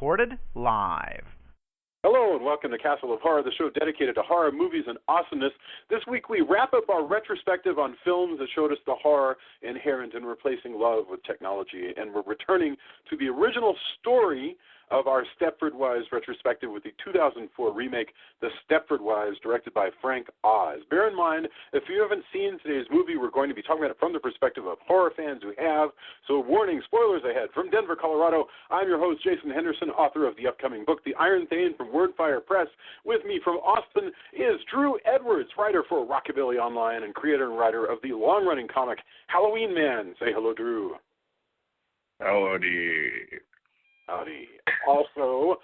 recorded live. Hello and welcome to Castle of Horror, the show dedicated to horror movies and awesomeness. This week we wrap up our retrospective on films that showed us the horror inherent in replacing love with technology, and we're returning to the original story of our Stepford Wives Retrospective with the 2004 remake, The Stepford Wives, directed by Frank Oz. Bear in mind, if you haven't seen today's movie, we're going to be talking about it from the perspective of horror fans who have. So warning, spoilers ahead. From Denver, Colorado, I'm your host, Jason Henderson, author of the upcoming book, The Iron Thane, from Wordfire Press. With me from Austin is Drew Edwards, writer for Rockabilly Online and creator and writer of the long-running comic Halloween Man. Say hello, Drew. Howdy. Howdy. Also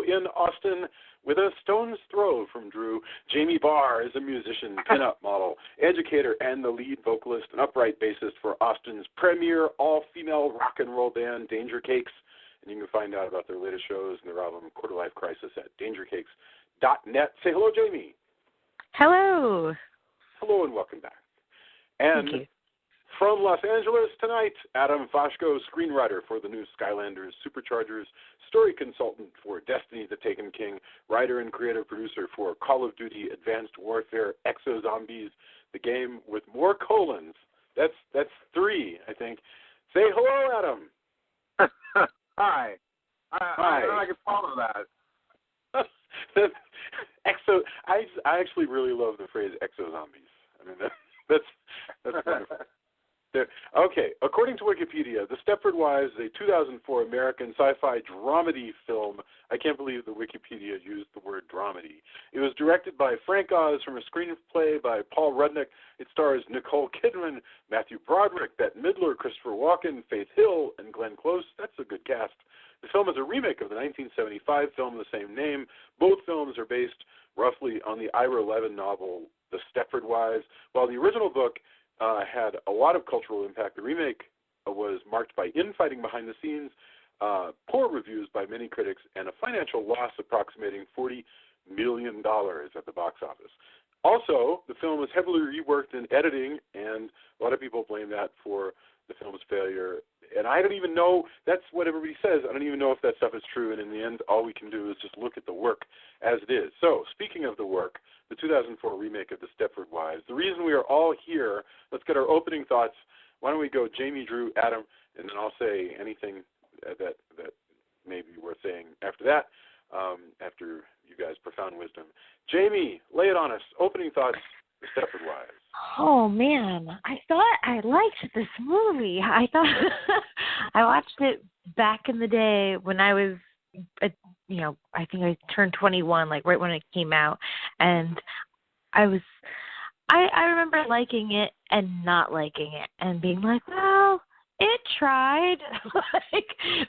in Austin, with a stone's throw from Drew, Jamie Barr is a musician, pin-up model, educator, and the lead vocalist and upright bassist for Austin's premier all-female rock and roll band, Danger Cakes. And you can find out about their latest shows and their album, Quarter Life Crisis, at dangercakes.net. Say hello, Jamie. Hello. Hello and welcome back. And Thank you. From Los Angeles tonight, Adam Foshko, screenwriter for the new Skylanders Superchargers, story consultant for Destiny the Taken King, writer and creative producer for Call of Duty Advanced Warfare Exo Zombies, the game with more colons. That's 3, I think. Say hello, Adam. Hi. I can follow that. Exo. I actually really love the phrase Exo Zombies. I mean that's wonderful. Okay, according to Wikipedia, The Stepford Wives is a 2004 American sci-fi dramedy film. I can't believe the Wikipedia used the word dramedy. It was directed by Frank Oz from a screenplay by Paul Rudnick. It stars Nicole Kidman, Matthew Broderick, Bette Midler, Christopher Walken, Faith Hill, and Glenn Close. That's a good cast. The film is a remake of the 1975 film of the same name. Both films are based roughly on the Ira Levin novel, The Stepford Wives. While the original book had a lot of cultural impact, the remake was marked by infighting behind the scenes, poor reviews by many critics, and a financial loss approximating $40 million at the box office. Also, the film was heavily reworked in editing, and a lot of people blame that for the film's failure. And I don't even know, that's what everybody says. I don't even know if that stuff is true, and in the end, all we can do is just look at the work as it is. So, speaking of the work, the 2004 remake of The Stepford Wives, the reason we are all here, let's get our opening thoughts. Why don't we go Jamie, Drew, Adam, and then I'll say anything that may be worth saying after that, after you guys' profound wisdom. Jamie, lay it on us. Opening thoughts, The Stepford Wives. Oh, man. I thought I liked this movie. I thought I watched it back in the day when I was, I think I turned 21, like right when it came out. And I remember liking it and not liking it and being like, well, it tried.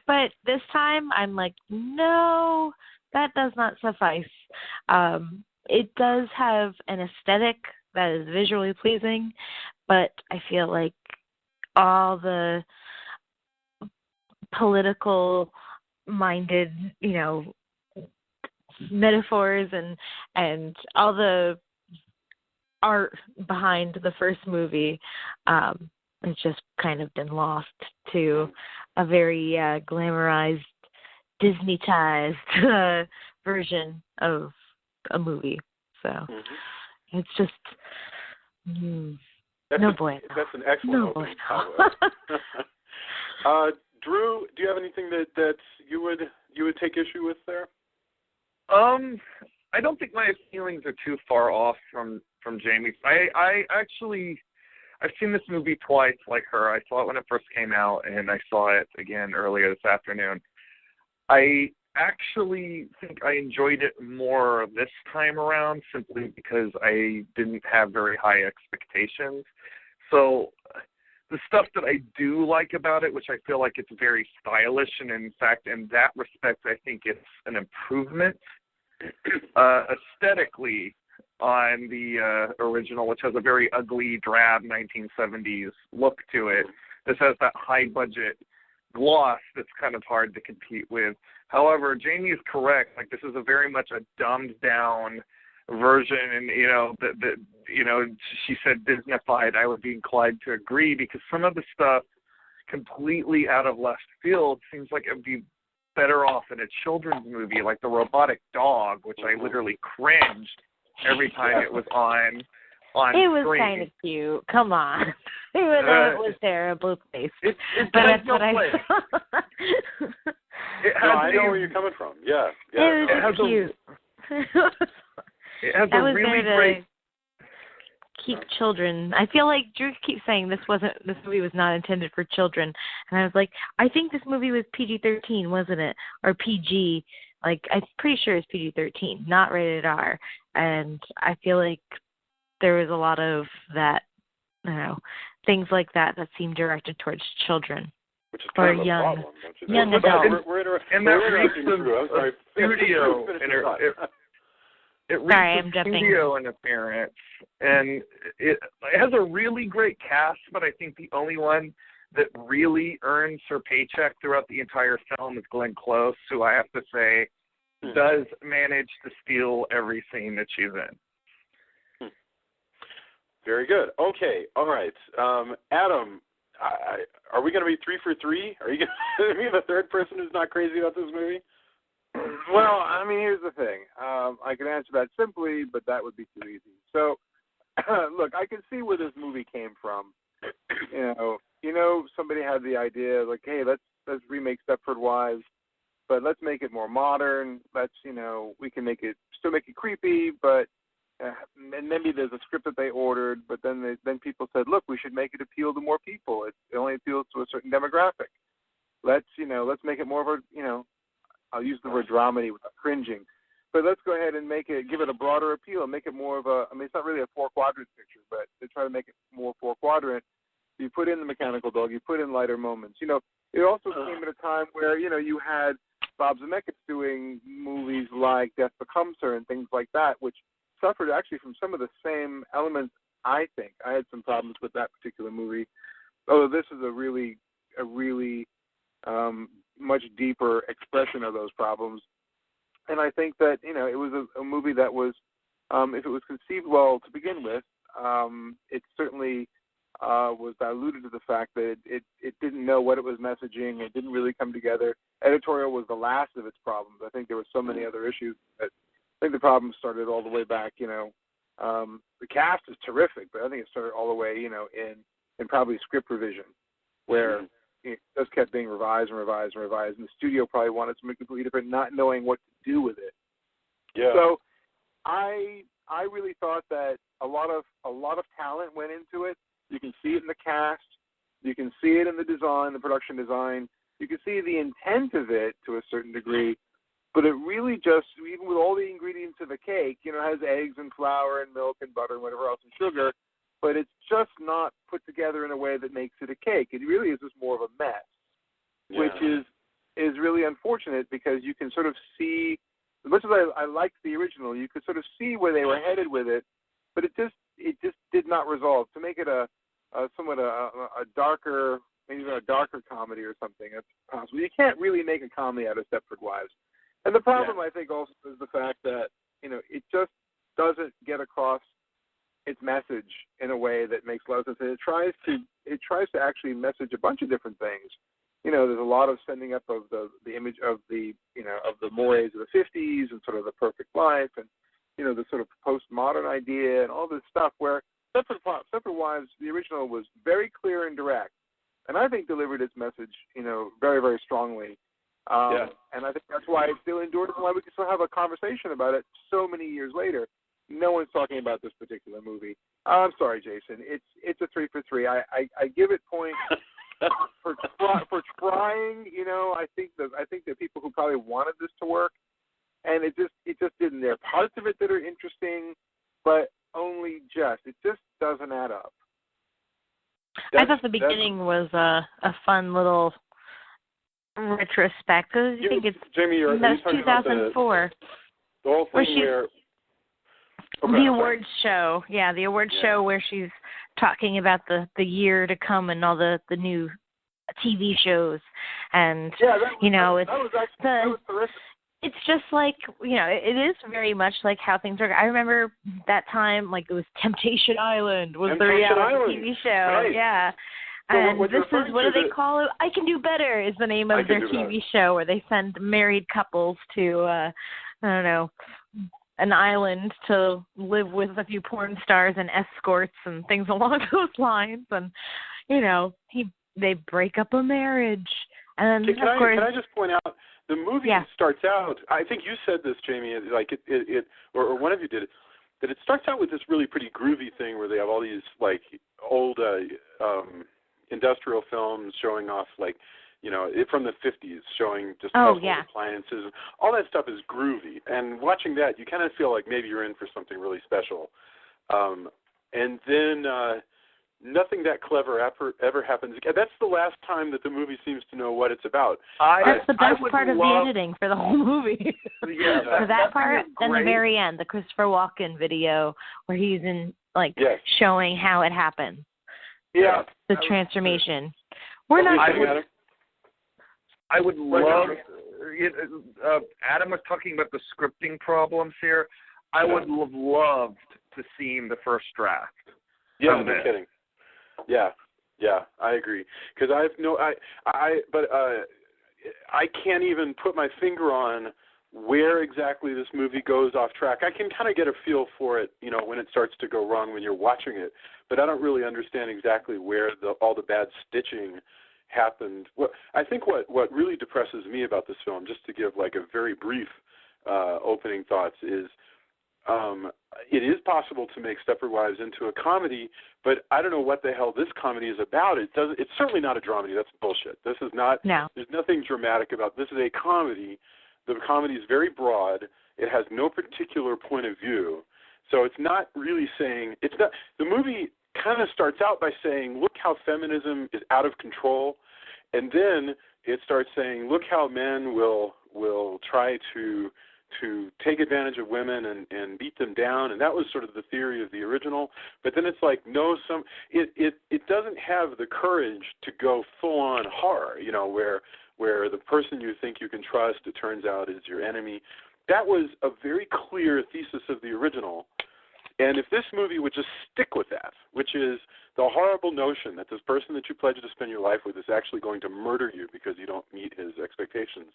But this time I'm like, no, that does not suffice. It does have an aesthetic that is visually pleasing, but I feel like all the political minded, metaphors and all the art behind the first movie has just kind of been lost to a very glamorized, Disney-tized version of a movie. So it's just no bueno. That's an excellent no opening. bueno. Drew, do you have anything that you would take issue with there? I don't think my feelings are too far off from Jamie's. I've seen this movie twice, like her. I saw it when it first came out, and I saw it again earlier this afternoon. I actually think I enjoyed it more this time around simply because I didn't have very high expectations. So the stuff that I do like about it, which I feel like it's very stylish, and in fact, in that respect, I think it's an improvement aesthetically on the original, which has a very ugly, drab 1970s look to it. This has that high-budget gloss that's kind of hard to compete with. However, Jamie is correct. Like, this is a very much a dumbed-down version, and she said Disney-fied. I would be inclined to agree because some of the stuff completely out of left field seems like it would be better off in a children's movie like The Robotic Dog, which I literally cringed every time it was on It was screen. kind of cute. Come on. Even though it was terrible face. It But has that's no what I place. saw. I know where you're coming from. Yeah. It was has cute. It has That a was really there to great... keep children. I feel like Drew keeps saying this movie was not intended for children, and I was like, I think this movie was PG-13, wasn't it, or PG? Like, I'm pretty sure it's PG-13, not rated R. And I feel like there was a lot of that, things like that seem directed towards children. Which is or kind of young, a problem, don't you think? young adults. And that reeks of studio studio interference, and it has a really great cast, but I think the only one that really earns her paycheck throughout the entire film is Glenn Close, who I have to say does manage to steal every scene that she's in. Very good. Okay. All right. Adam, are we going to be 3 for 3? Are you going to be the third person who's not crazy about this movie? Well, I mean, here's the thing. I can answer that simply, but that would be too easy. So, look, I can see where this movie came from. You know, somebody had the idea, like, hey, let's remake Stepford Wives, but let's make it more modern. Let's, we can still make it creepy, but and maybe there's a script that they ordered, but then people said, look, we should make it appeal to more people. It only appeals to a certain demographic. Let's make it more of a, I'll use the word dramedy without cringing, but let's go ahead and give it a broader appeal, make it more of it's not really a 4-quadrant picture, but they try to make it more 4-quadrant. You put in the mechanical dog, you put in lighter moments. It also came at a time where, you had Bob Zemeckis doing movies like Death Becomes Her and things like that, which suffered actually from some of the same elements, I think. I had some problems with that particular movie, although this is a really much deeper expression of those problems. And I think that, it was a movie that was, if it was conceived well to begin with, it certainly was diluted to the fact that it didn't know what it was messaging. It didn't really come together. Editorial was the last of its problems. I think there were so many other issues that I think the problem started all the way back, the cast is terrific, but I think it started all the way, in probably script revision, where it just kept being revised and revised and revised, and the studio probably wanted something completely different, not knowing what to do with it. Yeah. So I really thought that a lot of talent went into it. You can see it in the cast. You can see it in the design, the production design. You can see the intent of it to a certain degree, but it really just, even with all the ingredients of a cake, has eggs and flour and milk and butter and whatever else and sugar, but it's just not put together in a way that makes it a cake. It really is just more of a mess, which is really unfortunate, because you can sort of see, as much as I liked the original, you could sort of see where they were headed with it, but it just did not resolve. To make it a somewhat a darker, maybe even a darker comedy or something, that's possible. You can't really make a comedy out of Stepford Wives. And the problem, I think, also is the fact that, it just doesn't get across its message in a way that makes a lot of sense. And it tries to actually message a bunch of different things. There's a lot of sending up of the image of the mores of the 50s and sort of the perfect life, and the sort of postmodern idea and all this stuff, where Stepford Wives, the original, was very clear and direct, and I think delivered its message, very, very strongly. And I think that's why it still endures, and why we can still have a conversation about it so many years later. No one's talking about this particular movie. I'm sorry, Jason. It's a 3 for 3. I give it points for trying. I think that people who probably wanted this to work, and it just didn't. There are parts of it that are interesting, but only just. It just doesn't add up. I thought the beginning was a fun little retrospective. You think it's Jamie, that's 2004. The whole thing where the awards show, the awards show where she's talking about the year to come and all the new TV shows, and that was terrific. It's just like, it is very much like how things work. I remember that time, like, it was Temptation Island was the reality TV show. Right. Yeah. And what this you're is, what do referring they to call it? I Can Do Better is the name of their TV show where they send married couples to, I don't know, an island to live with a few porn stars and escorts and things along those lines. And, you know, they break up a marriage. And then, Can I just point out, the movie starts out, I think you said this, Jamie, like or one of you did it, that it starts out with this really pretty groovy thing where they have all these, like, old industrial films showing off, like, you know, from the 50s, showing just household appliances. All that stuff is groovy. And watching that, you kind of feel like maybe you're in for something really special. And then nothing that clever ever happens. That's the last time that the movie seems to know what it's about. That's the best part of the editing for the whole movie. Yeah, that part and the very end, the Christopher Walken video where he's in, like, showing how it happens. Yeah. The transformation. I would love. Adam was talking about the scripting problems here. I would have loved to see the first draft. Yeah, no kidding. Yeah, I agree. Because I can't even put my finger on where exactly this movie goes off track. I can kind of get a feel for it, you know, when it starts to go wrong when you're watching it, but I don't really understand exactly where all the bad stitching happened. I think what really depresses me about this film, just to give like a very brief opening thoughts, is it is possible to make Stepford Wives into a comedy, but I don't know what the hell this comedy is about. It's certainly not a dramedy. That's bullshit. This is not. No. There's nothing dramatic about this. Is a comedy. The comedy is very broad. It has no particular point of view. So it's not really saying, it's not, the movie kind of starts out by saying, look how feminism is out of control. And then it starts saying, look how men will try to take advantage of women and beat them down. And that was sort of the theory of the original. But then it's like, no, it doesn't have the courage to go full on horror, you know, where the person you think you can trust, it turns out, is your enemy. That was a very clear thesis of the original. And if this movie would just stick with that, which is the horrible notion that this person that you pledge to spend your life with is actually going to murder you because you don't meet his expectations,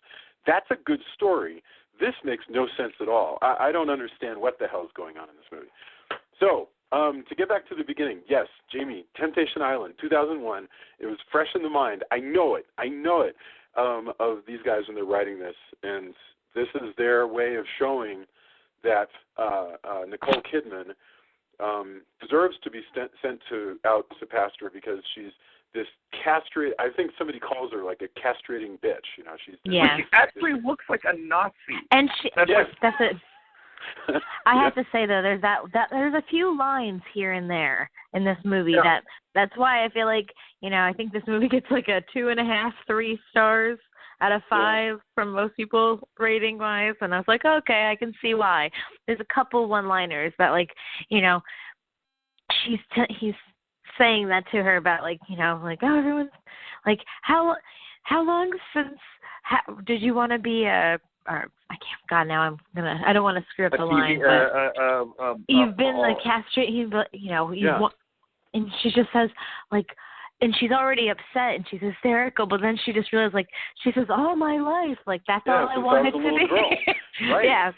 that's a good story. This makes no sense at all. I don't understand what the hell is going on in this movie. So, to get back to the beginning, yes, Jamie, Temptation Island, 2001, it was fresh in the mind. I know it, of these guys when they're writing this, and this is their way of showing that Nicole Kidman deserves to be sent out to pasture because she's this castrate. I think somebody calls her like a castrating bitch. You know, she's she actually looks like a Nazi. And that's it. I have to say though, there's there's a few lines here and there in this movie that's why I feel like, you know, I think this movie gets like a 2.5, 3 stars out of 5 from most people rating wise, and I was like, okay, I can see why. There's a couple one-liners that, like, you know, he's saying that to her about, like, you know, like, oh, everyone's like, how long since did you want to be I don't want to screw up the line, but you've been a castrate, you know, and she just says, like, and she's already upset and she's hysterical, but then she just realized, like, she says, all my life, like, that's all I wanted to be. Right. Yeah.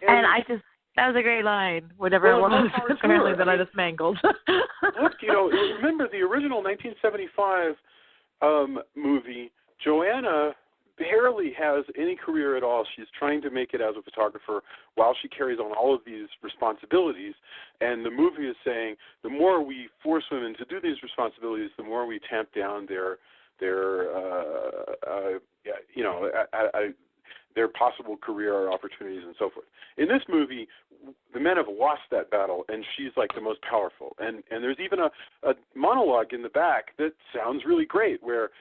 And I just, that was a great line, whatever it was, apparently, that I just mangled. Look, you know, remember the original 1975 movie, Joanna barely has any career at all. She's trying to make it as a photographer while she carries on all of these responsibilities. And the movie is saying the more we force women to do these responsibilities, the more we tamp down their possible career opportunities and so forth. In this movie, the men have lost that battle, and she's like the most powerful. And there's even a monologue in the back that sounds really great, where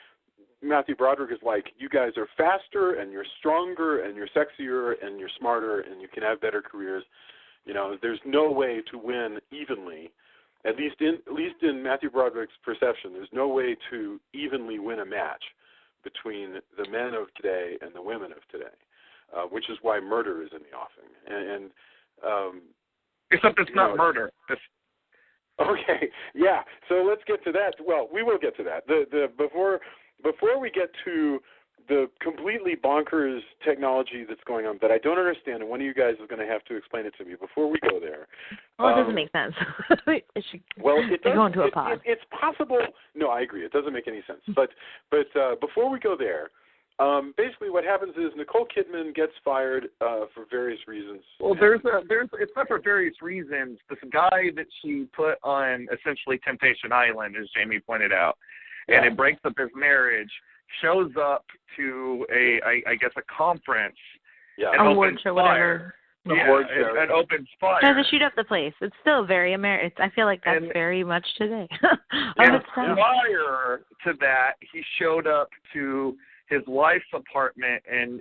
Matthew Broderick is like, you guys are faster and you're stronger and you're sexier and you're smarter and you can have better careers. You know, there's no way to win evenly. At least in Matthew Broderick's perception, there's no way to evenly win a match between the men of today and the women of today, which is why murder is in the offing. And except it's not murder. Okay, yeah. So let's get to that. Well, we will get to that. Before we get to the completely bonkers technology that's going on that I don't understand, and one of you guys is going to have to explain it to me. Before we go there, well, it doesn't make sense. It does. Go into a pause. It's possible. No, I agree. It doesn't make any sense. But before we go there, basically what happens is Nicole Kidman gets fired for various reasons. Well, it's not for various reasons. This guy that she put on essentially Temptation Island, as Jamie pointed out, and it breaks up his marriage, shows up to I guess a conference. Yeah. Award show, whatever. And opens fire. Tries to shoot up the place. It's still very American. I feel like that's very much today. Prior to that, he showed up to his wife's apartment and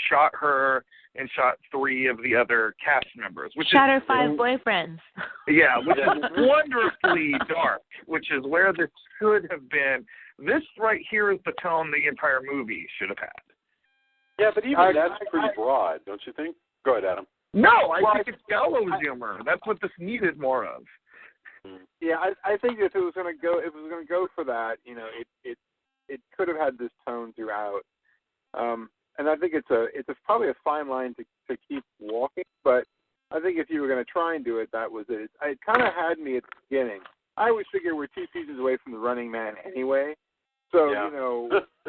shot her and shot 3 of the other cast members. Shot her 5 boyfriends. Yeah, which is wonderfully dark, which is where this should have been. This right here is the tone the entire movie should have had. Yeah, but even that's pretty broad, don't you think? Go ahead, Adam. No, I think it's gallows humor. That's what this needed more of. Yeah, I think if it was going to go for that, it could have had this tone throughout. And I think it's probably a fine line to keep walking. But I think if you were going to try and do it, that was it. It kind of had me at the beginning. I always figure we're 2 seasons away from the Running Man anyway. So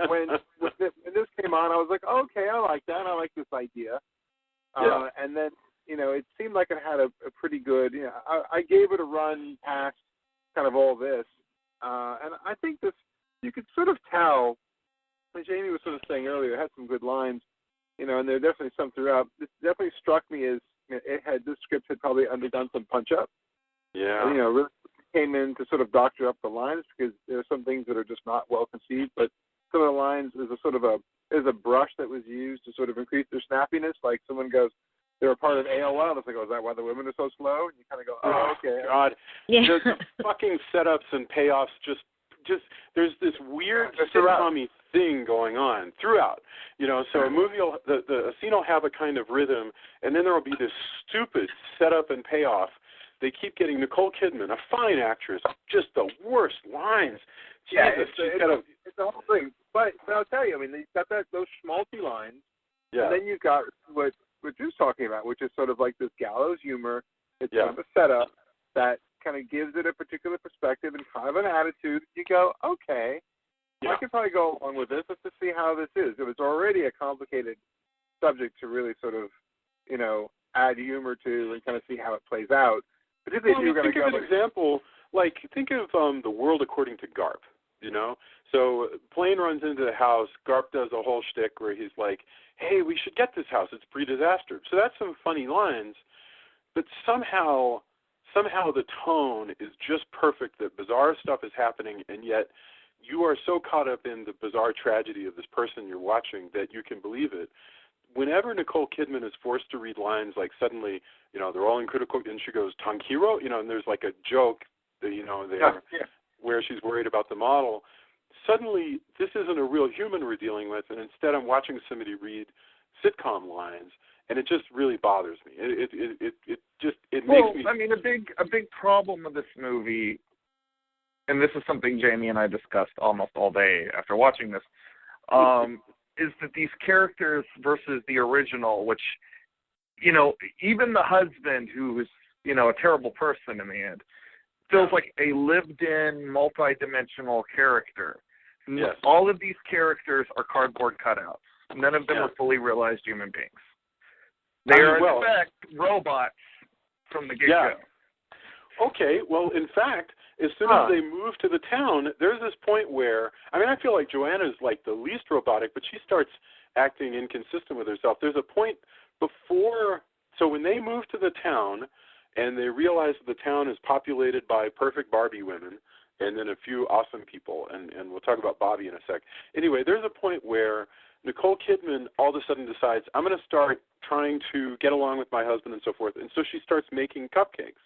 when this came on, I was like, okay, I like that. I like this idea. And then, it seemed like it had a pretty good, I gave it a run past kind of all this. And I think this, you could sort of tell, as Jamie was sort of saying earlier, it had some good lines, and there are definitely some throughout. This definitely struck me as this script had probably undergone some punch-up. Yeah. Really came in to sort of doctor up the lines because there are some things that are just not well conceived, but some of the lines is a brush that was used to sort of increase their snappiness. Like someone goes, they're a part of AOL. It's like, is that why the women are so slow? And you kind of go, oh, okay. God. Yeah. The fucking setups and payoffs just there's this weird sitcom-y thing going on throughout. So a movie a scene will have a kind of rhythm, and then there will be this stupid setup and payoff. They keep getting Nicole Kidman, a fine actress, just the worst lines. Jesus, it's the whole thing. But I'll tell you, you've got those schmaltzy lines, and then you've got what Drew's talking about, which is sort of like this gallows humor. It's sort of a setup that kind of gives it a particular perspective and kind of an attitude. You go, okay, I could probably go along with this. Let's just see how this is. It was already a complicated subject to really sort of, add humor to and kind of see how it plays out. Particularly if you're going to go. Think of an example, think of The World According to Garp. So Plane runs into the house. Garp does a whole shtick where he's like, hey, we should get this house. It's pre-disaster. So that's some funny lines. But somehow the tone is just perfect that bizarre stuff is happening, and yet you are so caught up in the bizarre tragedy of this person you're watching that you can believe it. Whenever Nicole Kidman is forced to read lines like suddenly, they're all in critical, and she goes, Tankiro, and there's like a joke that, where she's worried about the model. Suddenly, this isn't a real human we're dealing with, and instead I'm watching somebody read sitcom lines, and it just really bothers me. It makes me. A big problem with this movie, and this is something Jamie and I discussed almost all day after watching this, is that these characters versus the original, which, even the husband, who is, a terrible person in the end, feels like a lived-in, multi-dimensional character. Yes. All of these characters are cardboard cutouts. None of them are fully realized human beings. They are, in fact, robots from the get-go. Okay, well, in fact, as soon as they move to the town, there's this point where, I feel like Joanna's like the least robotic, but she starts acting inconsistent with herself. There's a point before, so when they move to the town and they realize that the town is populated by perfect Barbie women and then a few awesome people, and we'll talk about Bobby in a sec. Anyway, there's a point where Nicole Kidman all of a sudden decides, I'm going to start trying to get along with my husband and so forth, and so she starts making cupcakes.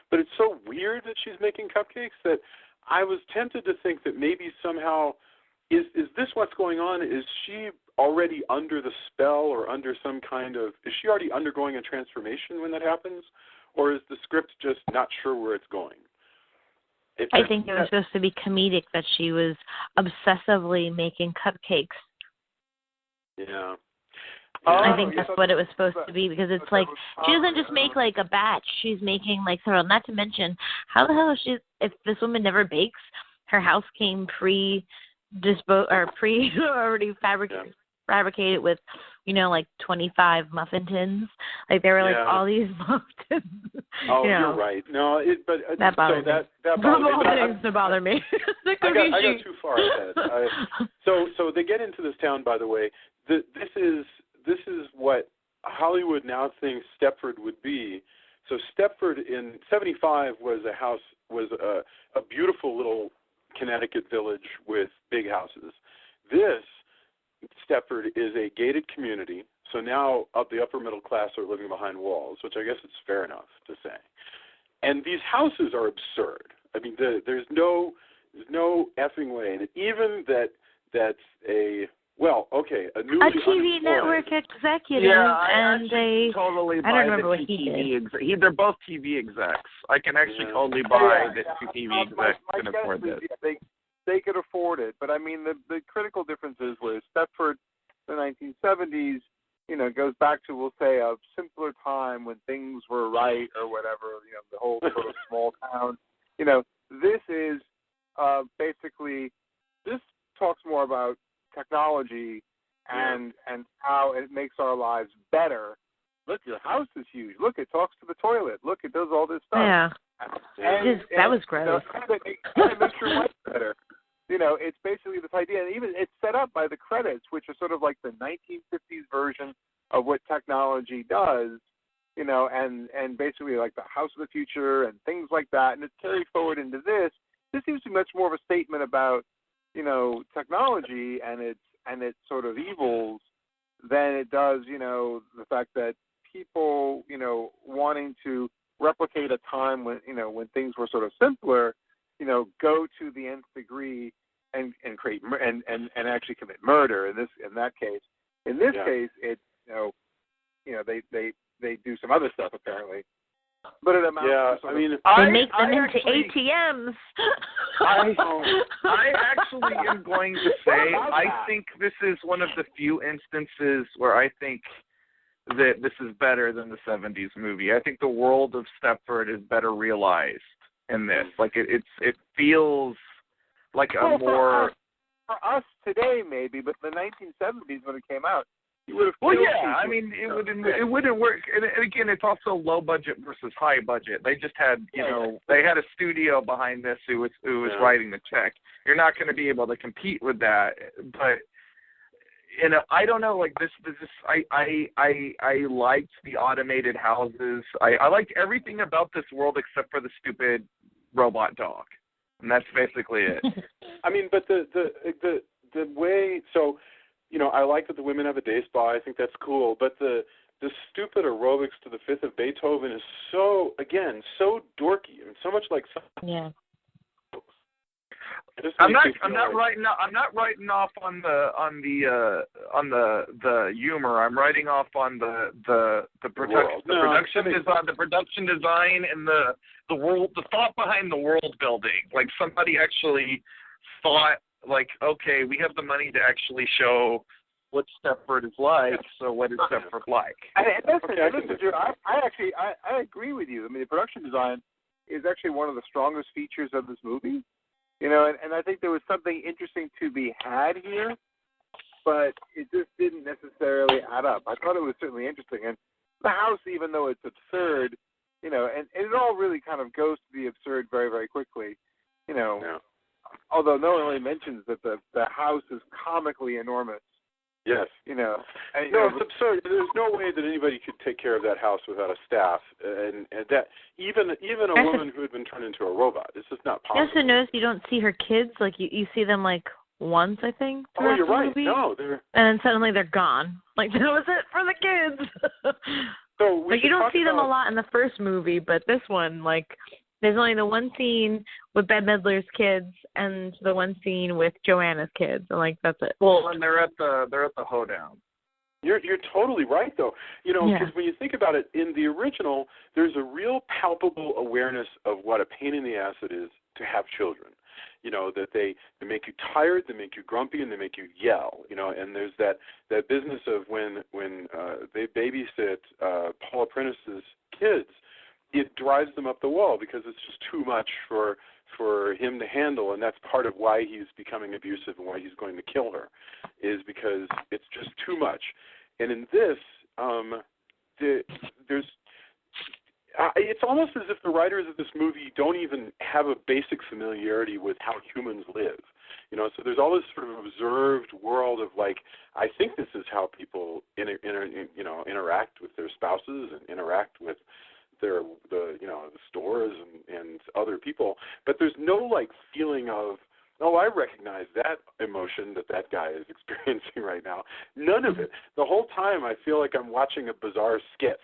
But it's so weird that she's making cupcakes that I was tempted to think that maybe somehow, is this what's going on? Is she already under the spell or under some kind of, is she already undergoing a transformation when that happens? Or is the script just not sure where it's going? I think it was supposed to be comedic that she was obsessively making cupcakes. Yeah. I think that's what it was supposed to be, because it's like she doesn't just make like a batch; she's making like several. Not to mention, how the hell is she? If this woman never bakes, her house came already fabricated with, like 25 muffin tins. Like there were like all these muffins. Oh, you're right. No, that bothered me. That bothered me. I got too far ahead. So they get into this town. By the way, this is what Hollywood now thinks Stepford would be. So Stepford in '75 was a beautiful little Connecticut village with big houses. This Stepford is a gated community. So now the upper middle class are living behind walls, which I guess it's fair enough to say. And these houses are absurd. I mean, there's no effing way. And even that's a newly TV network executive, and they totally I don't remember what he did. They're both TV execs. I can actually totally buy that two TV execs can afford this. They could afford it, but I mean the critical differences were Stepford, the 1970s, goes back to, we'll say, a simpler time when things were right or whatever. The whole sort of small town. This is basically, this talks more about technology and how it makes our lives better. Look, your house is huge. Look, it talks to the toilet. Look, it does all this stuff. Yeah. That was gross. It makes your life better. It's basically this idea, and even it's set up by the credits, which are sort of like the 1950s version of what technology does, and basically like the house of the future and things like that, and it's carried forward into this. This seems to be much more of a statement about, technology and its sort of evils than it does, the fact that people, wanting to replicate a time when, when things were sort of simpler, go to the nth degree and create and actually commit murder. In that case, case, it's they do some other stuff apparently, but it amounts to sort of, they make them into ATMs. I actually am going to say I think this is one of the few instances where I think that this is better than the 70s movie. I think the world of Stepford is better realized in this. Like it feels like a more for us today maybe, but in the 1970s when it came out, you would have. Well, yeah, I mean it wouldn't work. And again, it's also low budget versus high budget. They just had they had a studio behind this who was writing the check. You're not going to be able to compete with that, but. I don't know, like this I liked the automated houses. I liked everything about this world except for the stupid robot dog. And that's basically it. I mean, but the way, so, I like that the women have a day spa. I think that's cool. But the stupid aerobics to the Fifth of Beethoven is so dorky. I mean, so much like yeah. I'm not writing off on the humor. I'm writing off on the production design and the world, the thought behind the world building. Like somebody actually thought, like, okay, we have the money to actually show what Stepford is like. So what is Stepford like? I agree with you. I mean, the production design is actually one of the strongest features of this movie. And I think there was something interesting to be had here, but it just didn't necessarily add up. I thought it was certainly interesting. And the house, even though it's absurd, and it all really kind of goes to the absurd very, very quickly, although no one really mentions that the house is comically enormous. Yes. No, it's absurd. There's no way that anybody could take care of that house without a staff, and that even a woman who had been turned into a robot. It's just not possible. You also notice you don't see her kids. Like you see them like once, I think. Oh, you're right. Movie, no, they're. And then suddenly they're gone. Like that was it for the kids. So like you don't see them a lot in the first movie, but this one, like, there's only the one scene with Bette Midler's kids and the one scene with Joanna's kids, and like that's it. Well, and they're at the hoedown. You're totally right, though. Because when you think about it, in the original, there's a real palpable awareness of what a pain in the ass it is to have children. That they make you tired, they make you grumpy, and they make you yell. And there's that business of when they babysit Paula Prentice's kids, it drives them up the wall because it's just too much for him to handle, and that's part of why he's becoming abusive and why he's going to kill her, is because it's just too much. And in this, there's it's almost as if the writers of this movie don't even have a basic familiarity with how humans live. So there's all this sort of observed world of like, I think this is how people interact with their spouses and interact with the stores and other people, but there's no like feeling of, oh, I recognize that emotion that guy is experiencing right now. None of it. The whole time I feel like I'm watching a bizarre skit.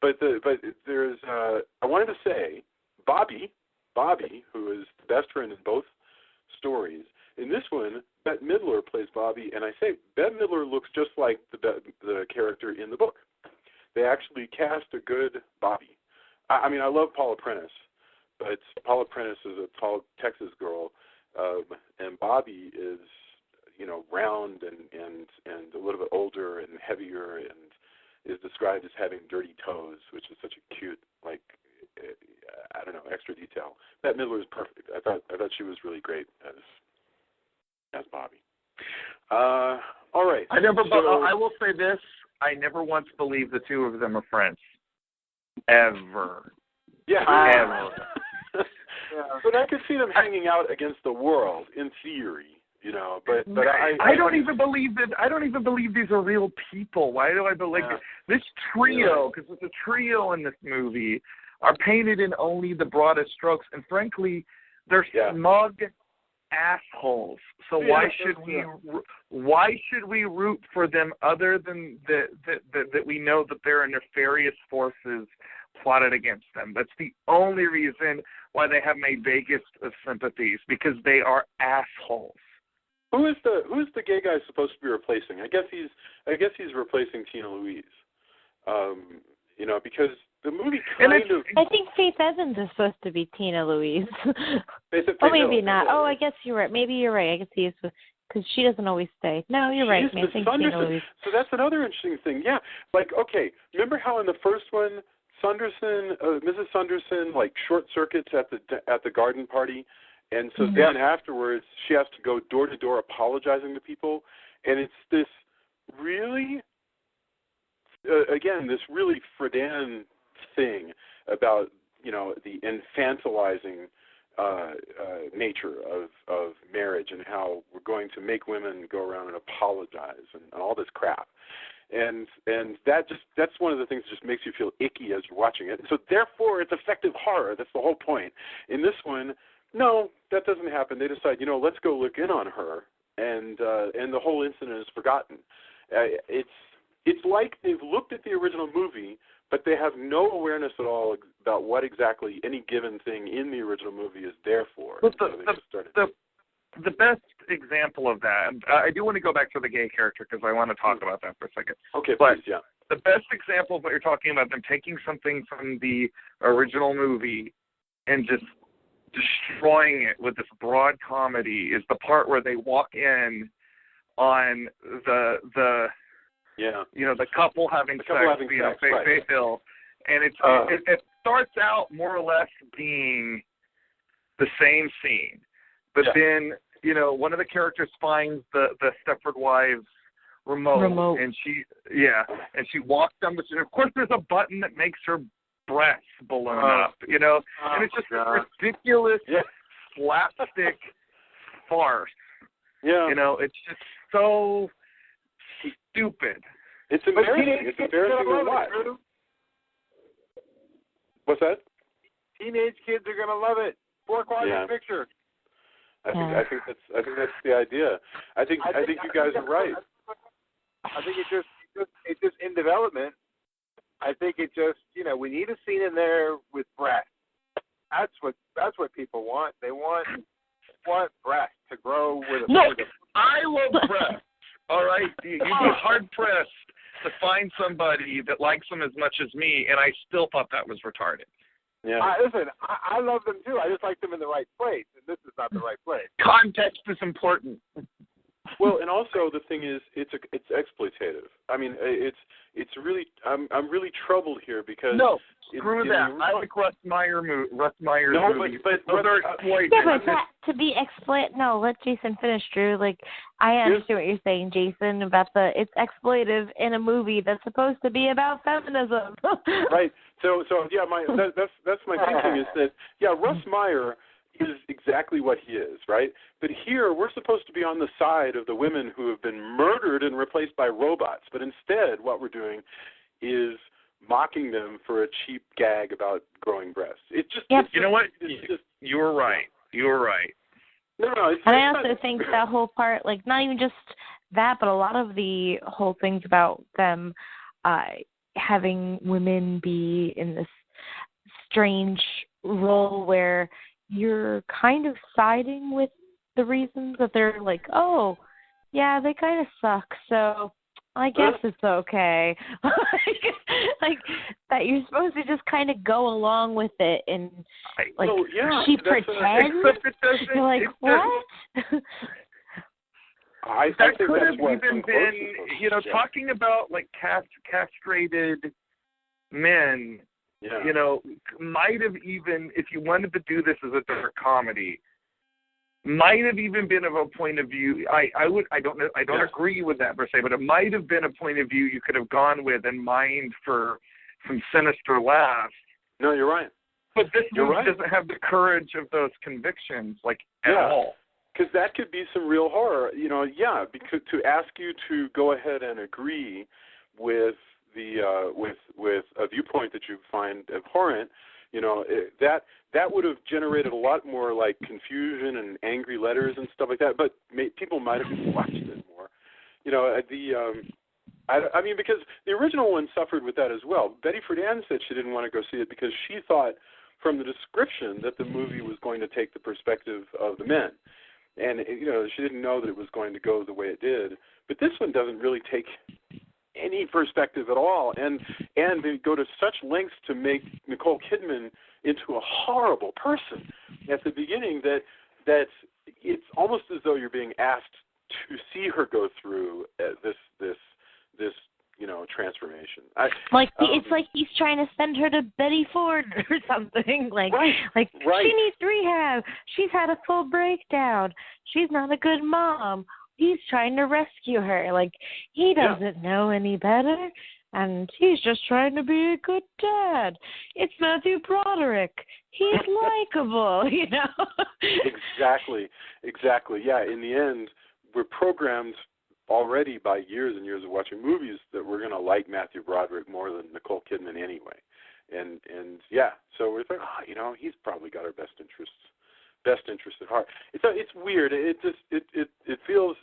But there's I wanted to say Bobby, who is the best friend in both stories. In this one, Bette Midler plays Bobby, and I say Bette Midler looks just like the character in the book. They actually cast a good Bobby. I mean, I love Paula Prentice, but Paula Prentice is a tall Texas girl, and Bobby is round and a little bit older and heavier and is described as having dirty toes, which is such a cute, like, I don't know, extra detail. Bette Midler is perfect. I thought she was really great as Bobby. All right. I will say this: I never once believed the two of them are friends, ever. Yeah. Ever. Yeah. But I could see them hanging out against the world in theory. But I don't even believe that. I don't even believe these are real people. Why do I believe this trio? Because it's a trio in this movie, are painted in only the broadest strokes, and frankly, they're smug assholes. So why should we root for them other than that we know that there are nefarious forces plotted against them? That's the only reason why they have my vaguest of sympathies, because they are assholes. Who's the gay guy supposed to be replacing? I guess he's replacing Tina Louise. Because the movie kind of. I think Faith Evans is supposed to be Tina Louise. Oh, maybe not. Oh, I guess you're right. Maybe you're right. I guess he is, because she doesn't always stay. No, you're right. I think Tina Louise. So that's another interesting thing. Yeah, like okay, remember how in the first one, Mrs. Sunderson, like short circuits at the garden party. And so then afterwards, she has to go door to door apologizing to people. And it's this really, again, this really Freudian thing about, the infantilizing nature of marriage and how we're going to make women go around and apologize and all this crap. And that's one of the things that just makes you feel icky as you're watching it. So therefore, it's effective horror. That's the whole point. In this one, no, that doesn't happen. They decide, let's go look in on her, and the whole incident is forgotten. It's like they've looked at the original movie, but they have no awareness at all about what exactly any given thing in the original movie is there for. Well, the best example of that, I do want to go back to the gay character because I want to talk about that for a second. Okay, but please, yeah. The best example of what you're talking about, them taking something from the original movie and just destroying it with this broad comedy, is the part where they walk in on the couple having sex, Faith Hill, and it starts out more or less being the same scene, but then one of the characters finds the Stepford Wives remote, and she walks down, and of course there's a button that makes her breasts balloon up, and it's just a ridiculous slapstick farce. Yeah. It's just so stupid. It's embarrassing. It's embarrassing to watch. What's that? Teenage kids are gonna love it. 4-quadrant picture. I think that's the idea. I think you guys are right. I think it's just in development. I think it just, we need a scene in there with breasts. That's what people want. They want breasts to grow with a. Look, I love breasts. All right, you'd be hard pressed to find somebody that likes them as much as me, and I still thought that was retarded. Yeah. Listen, I love them too. I just like them in the right place, and this is not the right place. Context is important. Well, and also the thing is, it's exploitative. I mean, it's really I'm really troubled here because No, screw that. I like Russ Meyer's movies. but Those are exploitative. Yeah, but to be no, let Jason finish, Drew. Like, I understand what you're saying, Jason, about it's exploitive in a movie that's supposed to be about feminism. Right. So yeah, that's my thinking is that Russ Meyer is exactly what he is, right? But here we're supposed to be on the side of the women who have been murdered and replaced by robots. But instead, what we're doing is mocking them for a cheap gag about growing breasts. It just, you know what? You were right. No. And I also think that whole part, like, not even just that, but a lot of the whole things about them having women be in this strange role where you're kind of siding with the reasons that they're like, oh, yeah, they kind of suck, so I guess it's okay. like that you're supposed to just kind of go along with it, and like she pretends. You're like, what? That could have even been, talking about like castrated men. Yeah. Might have even, if you wanted to do this as a dark comedy, might have even been of a point of view. I don't agree with that per se, but it might have been a point of view you could have gone with and mined for some sinister laughs. No, you're right. But this movie doesn't have the courage of those convictions, at all. Because that could be some real horror. Because to ask you to go ahead and agree with the with a viewpoint that you find abhorrent, that would have generated a lot more like confusion and angry letters and stuff like that. But people might have watched it more. I mean, because the original one suffered with that as well. Betty Friedan said she didn't want to go see it because she thought from the description that the movie was going to take the perspective of the men. And, she didn't know that it was going to go the way it did. But this one doesn't really take any perspective at all. And they go to such lengths to make Nicole Kidman into a horrible person at the beginning that it's almost as though you're being asked to see her go through this transformation. It's like he's trying to send her to Betty Ford or something. She needs rehab. She's had a full breakdown. She's not a good mom. He's trying to rescue her. He doesn't know any better, and he's just trying to be a good dad. It's Matthew Broderick. He's likable, Exactly. Yeah, in the end, we're programmed already by years and years of watching movies that we're going to like Matthew Broderick more than Nicole Kidman anyway. And so we're thinking, he's probably got our best interests at heart. It's weird. It feels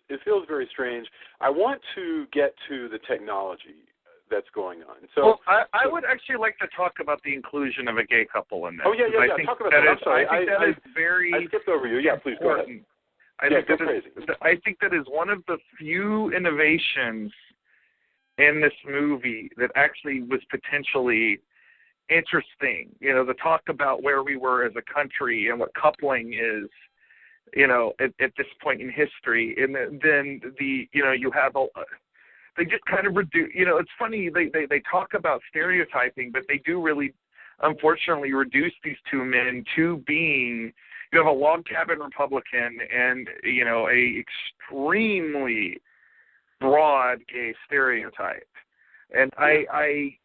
very strange. I want to get to the technology that's going on. So I would actually like to talk about the inclusion of a gay couple in this. Oh yeah. Talk about that. I'm sorry. I think that is very I skipped over you. Yeah, please go ahead. I think that is one of the few innovations in this movie that actually was potentially interesting. The talk about where we were as a country and what coupling is, at this point in history, and then you have they just kind of reduce. It's funny they talk about stereotyping, but they do really, unfortunately, reduce these two men to being. You have a log cabin Republican and, a extremely broad gay stereotype. And I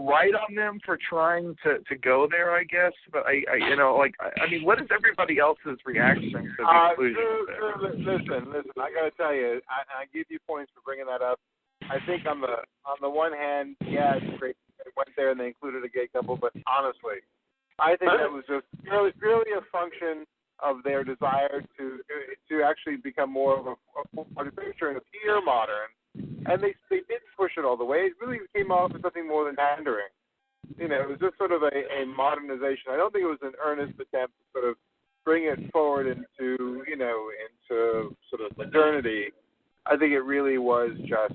right on them for trying to go there, I guess. But what is everybody else's reaction to the inclusion? Listen, I got to tell you, I give you points for bringing that up. I think on the one hand, it's great they went there and they included a gay couple, but honestly, I think that was just purely a function of their desire to actually become more of a picture and appear modern, and they didn't push it all the way. It really came off as something more than pandering. It was just sort of a modernization. I don't think it was an earnest attempt to sort of bring it forward into sort of modernity. I think it really was just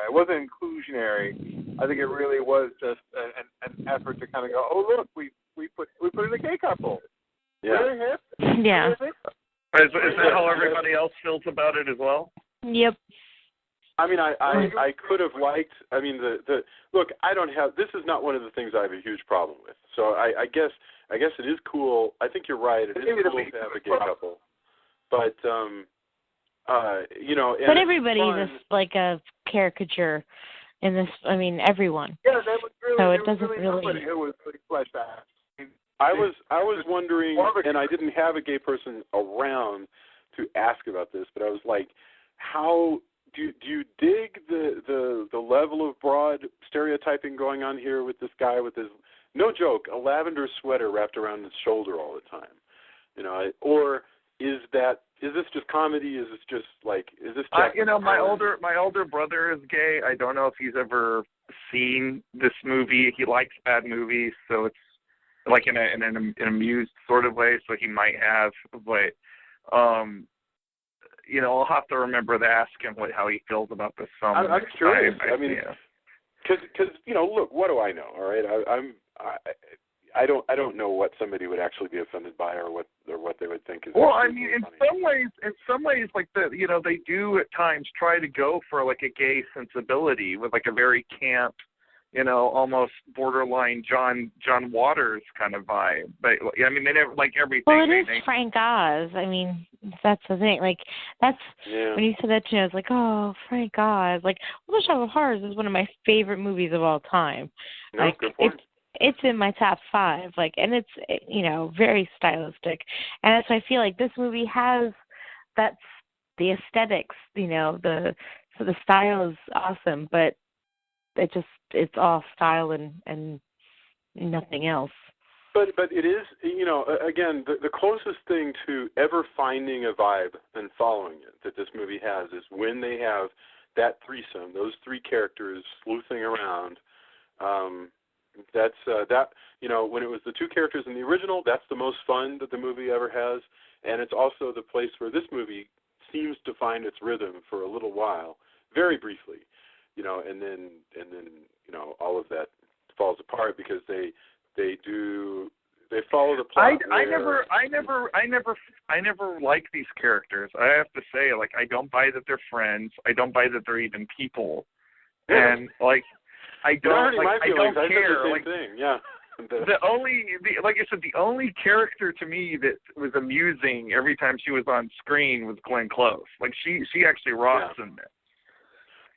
it wasn't inclusionary. I think it really was just an effort to kind of go, oh look, we put in a gay couple. Yeah. Very hip. Yeah. Is that how everybody else feels about it as well? Yep. I mean, I could have liked. I mean, the look. I don't have. This is not one of the things I have a huge problem with. So I guess it is cool. I think you're right. It is cool to have a gay couple, but you know. But everybody's like a caricature in this. I mean, everyone. Yeah, that was really. So it doesn't was really. It was really fleshed out. I was wondering, and I didn't have a gay person around to ask about this, but I was like, how do you dig the level of broad stereotyping going on here with this guy with his, no joke, a lavender sweater wrapped around his shoulder all the time, you know, or is this just comedy? Is this just like, is this just you know, my older brother is gay. I don't know if he's ever seen this movie. He likes bad movies, so it's like in an amused sort of way, so he might have, but you know, I'll have to remember to ask him how he feels about this film. I'm curious. I mean, yeah. Because you know, look, what do I know? All right, I don't know what somebody would actually be offended by, or what they would think is. Well, I mean, in some ways, like you know, they do at times try to go for like a gay sensibility with like a very camp, you know, almost borderline John Waters kind of vibe. But I mean, they never like everything. Well, it is Frank Oz. I mean, that's the thing. Like, that's when you said that to me, I was like, oh, Frank Oz. Like, Little Shop of Horrors is one of my favorite movies of all time. No, like, good point. It's in my top 5. Like, and it's, you know, very stylistic. And that's why I feel like this movie has that's the aesthetics. You know, the style is awesome, but it's all style and nothing else. But it is, you know, again, the closest thing to ever finding a vibe and following it that this movie has is when they have that threesome, those 3 characters sleuthing around. That's that, you know, when it was the 2 characters in the original, that's the most fun that the movie ever has, and it's also the place where this movie seems to find its rhythm for a little while, very briefly, you know, and then you know, all of that falls apart because they follow the plot. I never like these characters. I have to say, like, I don't buy that they're friends. I don't buy that they're even people. Yeah. And like, I don't care. Like, thing. Yeah. Like I said, the only character to me that was amusing every time she was on screen was Glenn Close. Like, she actually rocks in there.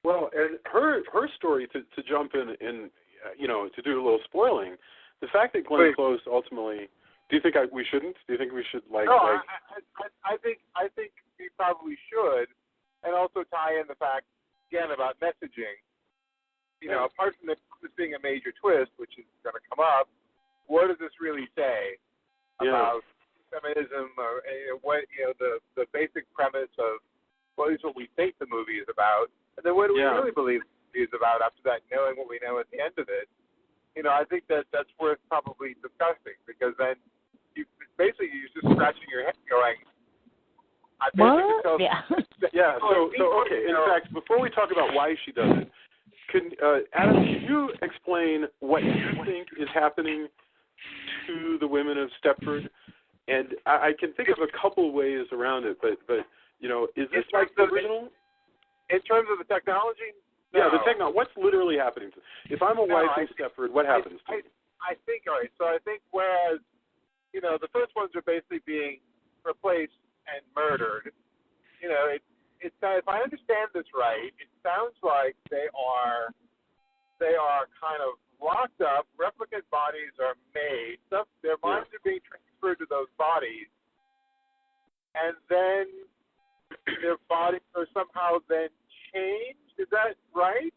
Well, and her story, to jump in, you know, to do a little spoiling, the fact that Glenn Close ultimately, do you think we shouldn't? Do you think we should like? No, like... I think we probably should, and also tie in the fact again about messaging. You know, apart from this being a major twist, which is going to come up, what does this really say about feminism, or what, you know, the basic premise of what is what we think the movie is about, and then what do we really believe the movie is about after that, knowing what we know at the end of it. You know, I think that's worth probably discussing, because then you're just scratching your head going, I basically what? Yeah. So okay. In fact, before we talk about why she does it, Adam, can you explain what you think is happening to the women of Stepford? And I can think of a couple ways around it, but you know, is this like the original? In terms of the technology? No. Yeah, the technology. What's literally happening? If I'm a wife in Stepford, what happens to me? I think, all right, so I think whereas, you know, the first ones are basically being replaced and murdered, you know, if I understand this right, it sounds like they are kind of locked up, replicant bodies are made, their minds are being transferred to those bodies, and then their bodies are somehow then changed. Is that right?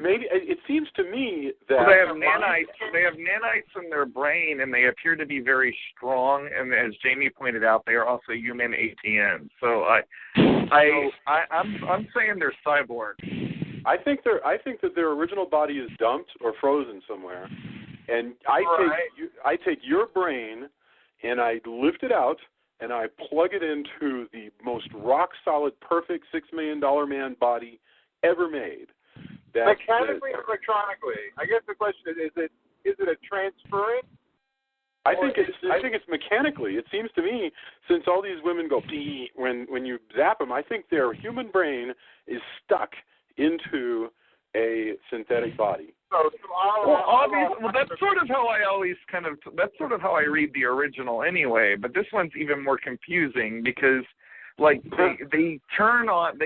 Maybe it seems to me that they have nanites. They have nanites in their brain, and they appear to be very strong. And as Jamie pointed out, they are also human ATMs. So I'm saying they're cyborgs. I think that their original body is dumped or frozen somewhere, and I take your brain and I lift it out and I plug it into the most rock solid, perfect $6 million man body ever made. Mechanically or electronically? I guess the question is it a transference? I think it's mechanically. It seems to me, since all these women go pee when you zap them, I think their human brain is stuck into a synthetic body. Well, that's sort of how I read the original anyway. But this one's even more confusing because, like, they turn on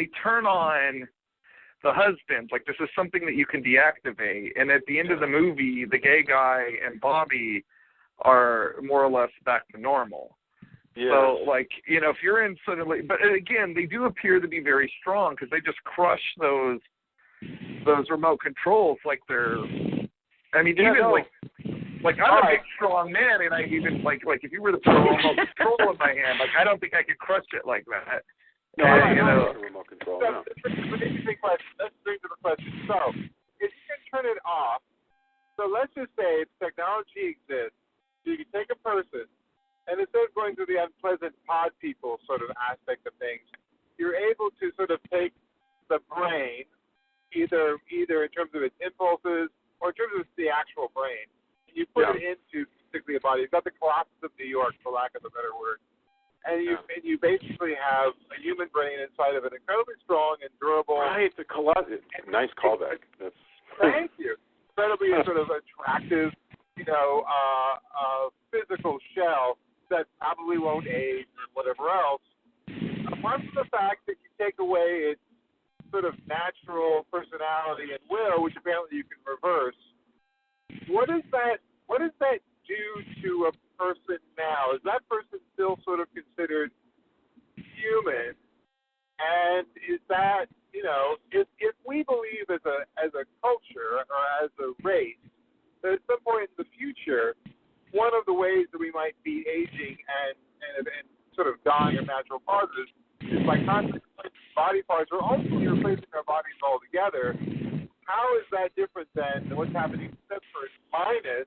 the husband. Like, this is something that you can deactivate. And at the end of the movie, the gay guy and Bobby are more or less back to normal. Yeah. So, like, you know, if you're in suddenly, but again, they do appear to be very strong because they just crush those remote controls like they're. I mean, like I'm a big strong man, and I even like if you were to put a remote control in my hand, like I don't think I could crush it like that. No, I don't remote control. So, it's an interesting question. Let's bring to the question. So, if you can turn it off, so let's just say technology exists. So you can take a person, and instead of going through the unpleasant pod people sort of aspect of things, you're able to sort of take the brain, either in terms of its impulses or in terms of the actual brain, and you put it into particularly a body. You've got the Colossus of New York, for lack of a better word, and you basically have a human brain inside of an incredibly strong and durable. Right, the Colossus. Nice callback. Thank you. Incredibly sort of attractive, physical shell that probably won't age or whatever else. Apart from the fact that you take away its sort of natural personality and will, which apparently you can reverse, what does that do to a person now? Is that person still sort of considered human? And is that, if we believe as a culture or as a race that at some point in the future, one of the ways that we might be aging and sort of dying of natural causes is by constantly body parts or ultimately replacing our bodies altogether. How is that different than what's happening in Stepford, minus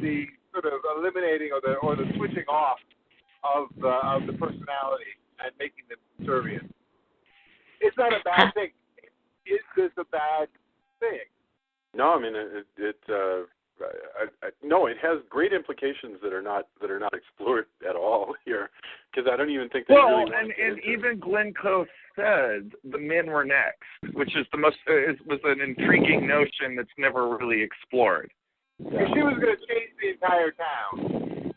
the sort of eliminating or the switching off of the personality and making them subservient? Is that a bad thing? Is this a bad thing? No, I mean no, it has great implications that are not explored at all here, because I don't even think they really want to. And even Glenn Close said the men were next, which is was an intriguing notion that's never really explored. Yeah. She was going to change the entire town.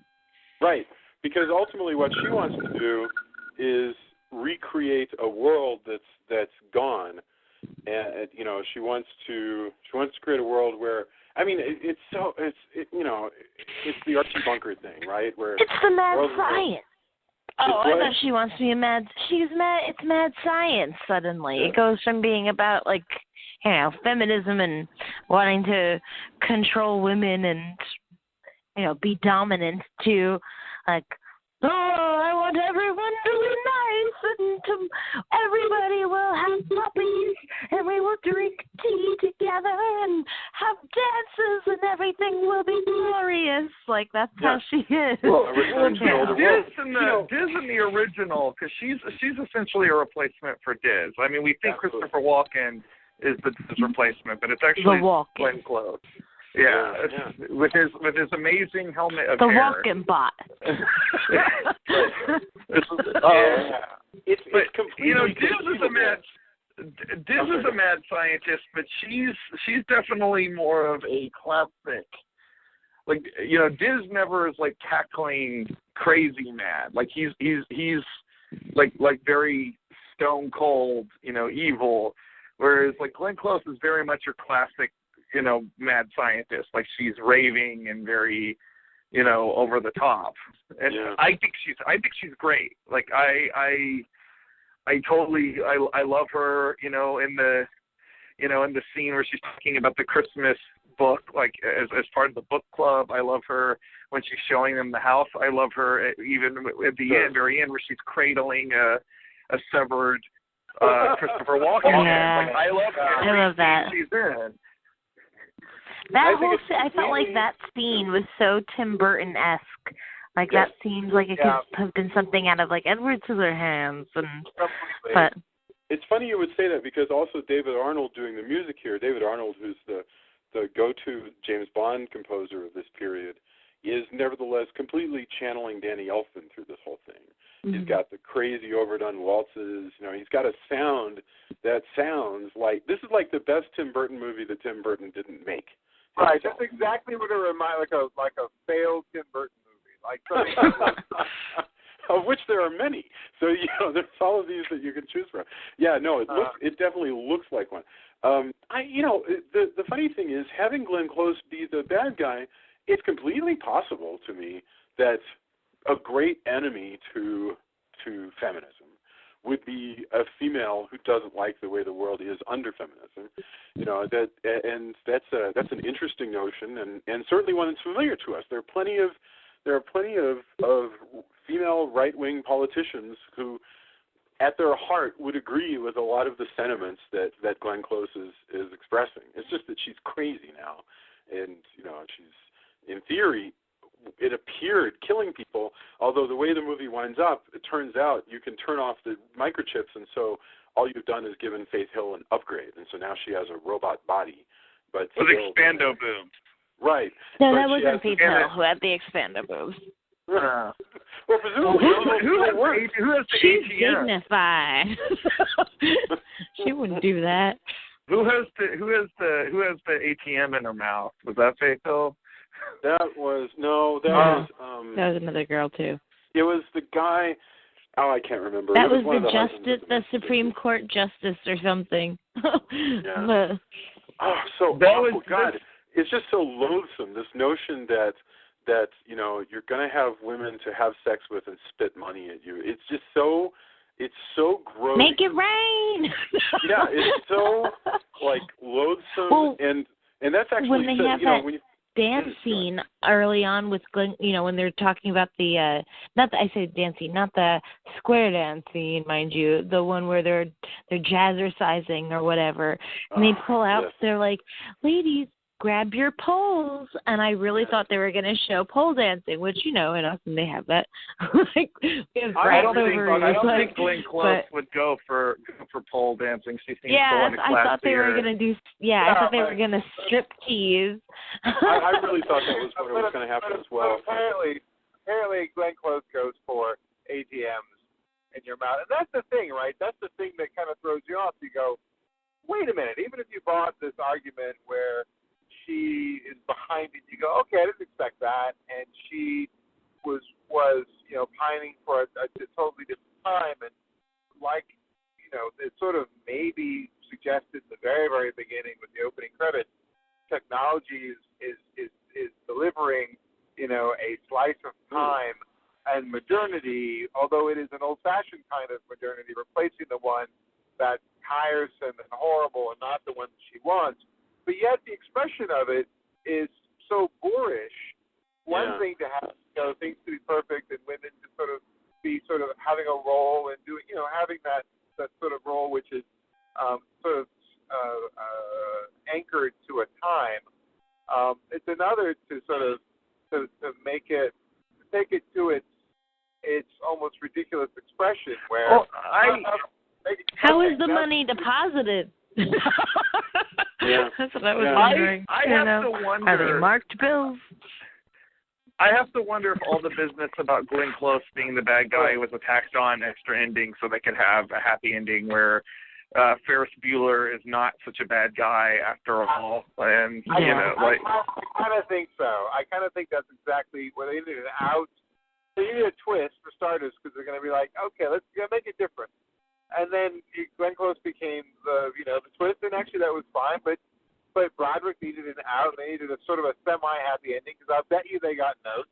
Right, because ultimately what she wants to do is recreate a world that's gone, and she wants to create a world where. I mean, it's the Archie Bunker thing, right? Where it's the mad science. I thought she wants to be it's mad science suddenly. Yeah. It goes from being about, like, feminism and wanting to control women and, be dominant to, like, I want everyone to be nice and everybody will have puppies and we will drink tea together and have dances and everything will be glorious. Like, that's how she is. Well, Diz in the original, because she's essentially a replacement for Diz. I mean, we think Christopher Walken is the Diz replacement, but it's actually Glenn Close. Yeah, with his amazing helmet of hair. The walking bot. It's completely. Diz is a mad scientist, but she's definitely more of a classic. Like, Diz never is like cackling crazy mad. Like he's like very stone cold, evil. Whereas like Glenn Close is very much your classic. Mad scientist, like she's raving and very, over the top. And I think she's great. Like I love her, in the scene where she's talking about the Christmas book, like as part of the book club. I love her when she's showing them the house. I love her even at the very end where she's cradling a severed Christopher Walken. Yeah. Like, I love her. I love that. She's in. I felt like that scene was so Tim Burton-esque. Like, that seems like it could have been something out of, like, Edward Scissorhands. But It's funny you would say that because also David Arnold doing the music here, David Arnold, who's the go-to James Bond composer of this period, is nevertheless completely channeling Danny Elfman through this whole thing. Mm-hmm. He's got the crazy overdone waltzes. He's got a sound that sounds like, this is like the best Tim Burton movie that Tim Burton didn't make. Right, that's exactly what it reminds, like a failed Tim Burton movie, like something of which there are many. So there's all of these that you can choose from. Yeah, no, it definitely looks like one. The funny thing is, having Glenn Close be the bad guy, it's completely possible to me that a great enemy to feminism would be a female who doesn't like the way the world is under feminism. That's an interesting notion, and certainly one that's familiar to us. There are plenty of female right-wing politicians who, at their heart, would agree with a lot of the sentiments that Glenn Close is expressing. It's just that she's crazy now, and she's, in theory, it appeared killing people, although the way the movie winds up, it turns out you can turn off the microchips, and so all you've done is given Faith Hill an upgrade, and so now she has a robot body. But with expando boobs. Right. No, that wasn't Faith Hill who had the expando boobs. Well, presumably, who has the She's ATM? dignified. She wouldn't do that. Who has the ATM in her mouth? Was that Faith Hill? That was that was another girl too. It was the guy. Oh, I can't remember. That was the justice, the Supreme Court justice or something. Yeah. So awful. God, it's just so loathsome. This notion that you're going to have women to have sex with and spit money at you. It's just so. It's so gross. Make it rain. Yeah, it's so loathsome, well, and that's actually when they have that dance scene early on with Glenn, when they're talking about the not the square dance scene, mind you, the one where they're jazzercising or whatever, and they pull out, they're like, ladies, grab your poles, and I really thought they were going to show pole dancing, which in Austin they have that. I don't think Glenn Close would go for pole dancing. She seems so unclassy. I thought they were going to do. I thought they were going to strip tease. I really thought that was what was going to happen as well. But apparently, Glenn Close goes for ATMs in your mouth, and that's the thing, right? That's the thing that kind of throws you off. You go, wait a minute. Even if you bought this argument where she is behind it, you go, okay, I didn't expect that, and she was pining for a totally different time, and it sort of maybe suggested in the very, very beginning with the opening credits, technology is delivering a slice of time and modernity, although it is an old-fashioned kind of modernity, replacing the one that's tiresome and horrible and not the one that she wants. But yet the expression of it is so boorish. One thing to have, things to be perfect and women to sort of be sort of having a role and doing, having that sort of role which is anchored to a time. It's another to sort of to make it, to take it to its almost ridiculous expression where. How is the money deposited? Yeah. That's what I was wondering. I have to wonder. Are they marked bills? I have to wonder if all the business about Glenn Close being the bad guy was a tacked on extra ending so they could have a happy ending where Ferris Bueller is not such a bad guy after all. And, I kind of think so. I kind of think that's exactly where they needed an out. They needed a twist for starters because they're going to be like, okay, let's make it different. And then Glenn Close became the twist, and actually that was fine. But Broderick needed an out. They needed a sort of a semi-happy ending because I'll bet you they got notes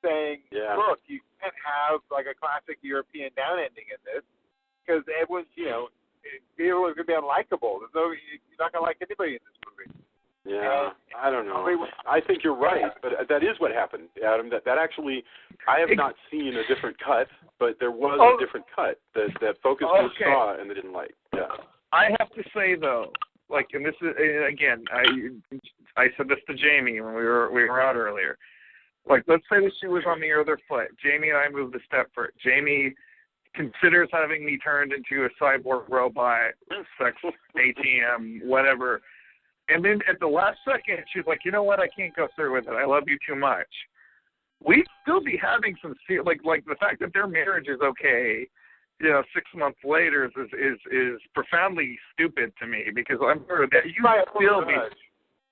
saying, look, you can't have like a classic European down ending in this because everyone's everyone's gonna be unlikable. You're not gonna like anybody in this movie. Yeah, I don't know. I think you're right, but that is what happened, Adam. That actually, I have not seen a different cut, but there was a different cut that Focus Group saw and they didn't like. Yeah. I have to say though, and this is again, I said this to Jamie when we were out earlier. Let's say that she was on the other foot. Jamie and I moved to Stepford. Jamie considers having me turned into a cyborg robot, sex ATM, whatever. And then at the last second, she's like, you know what? I can't go through with it. I love you too much. We'd still be having some like the fact that their marriage is okay, 6 months later is profoundly stupid to me, because I'm sure that you still be.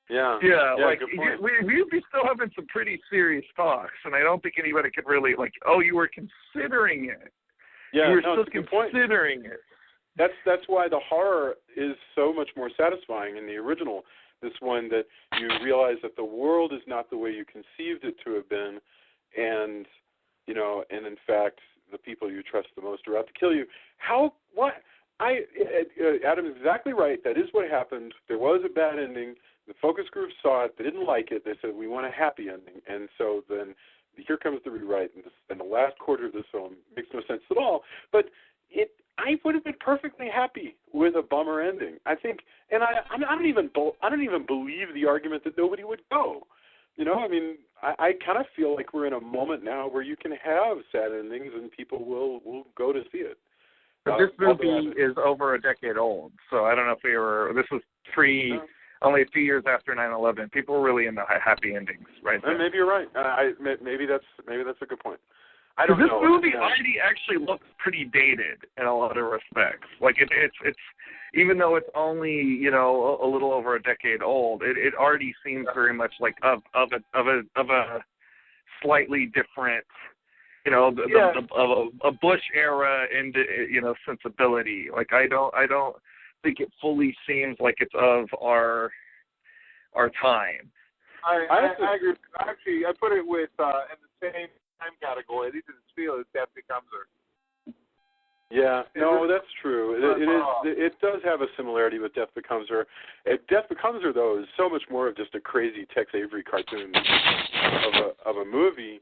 Yeah, like we'd be still having some pretty serious talks, and I don't think anybody could really you were considering it. Yeah, you were still considering it. That's why the horror is so much more satisfying in the original. This one, that you realize that the world is not the way you conceived it to have been, and and in fact, the people you trust the most are out to kill you. Adam's exactly right. That is what happened. There was a bad ending. The focus group saw it. They didn't like it. They said, we want a happy ending. And so then here comes the rewrite. And the last quarter of this film makes no sense at all. But I would have been perfectly happy with a bummer ending, I think. And I don't even believe the argument that nobody would go. I kind of feel like we're in a moment now where you can have sad endings and people will go to see it. But this movie is over a decade old, so I don't know if this was only a few years after 9/11. People were really into happy endings, right? Maybe you're right. Maybe that's a good point. I don't know. This movie already actually looks pretty dated in a lot of respects. Like it's even though it's only a little over a decade old, it already seems very much like of a slightly different, a Bush era and sensibility. Like I don't think it fully seems like it's of our time. I agree. Actually, I put it with in the same time category. At least it feels as Death Becomes Her. Yeah, no, that's true. It does have a similarity with Death Becomes Her. Death Becomes Her, though, is so much more of just a crazy Tex Avery cartoon of a movie.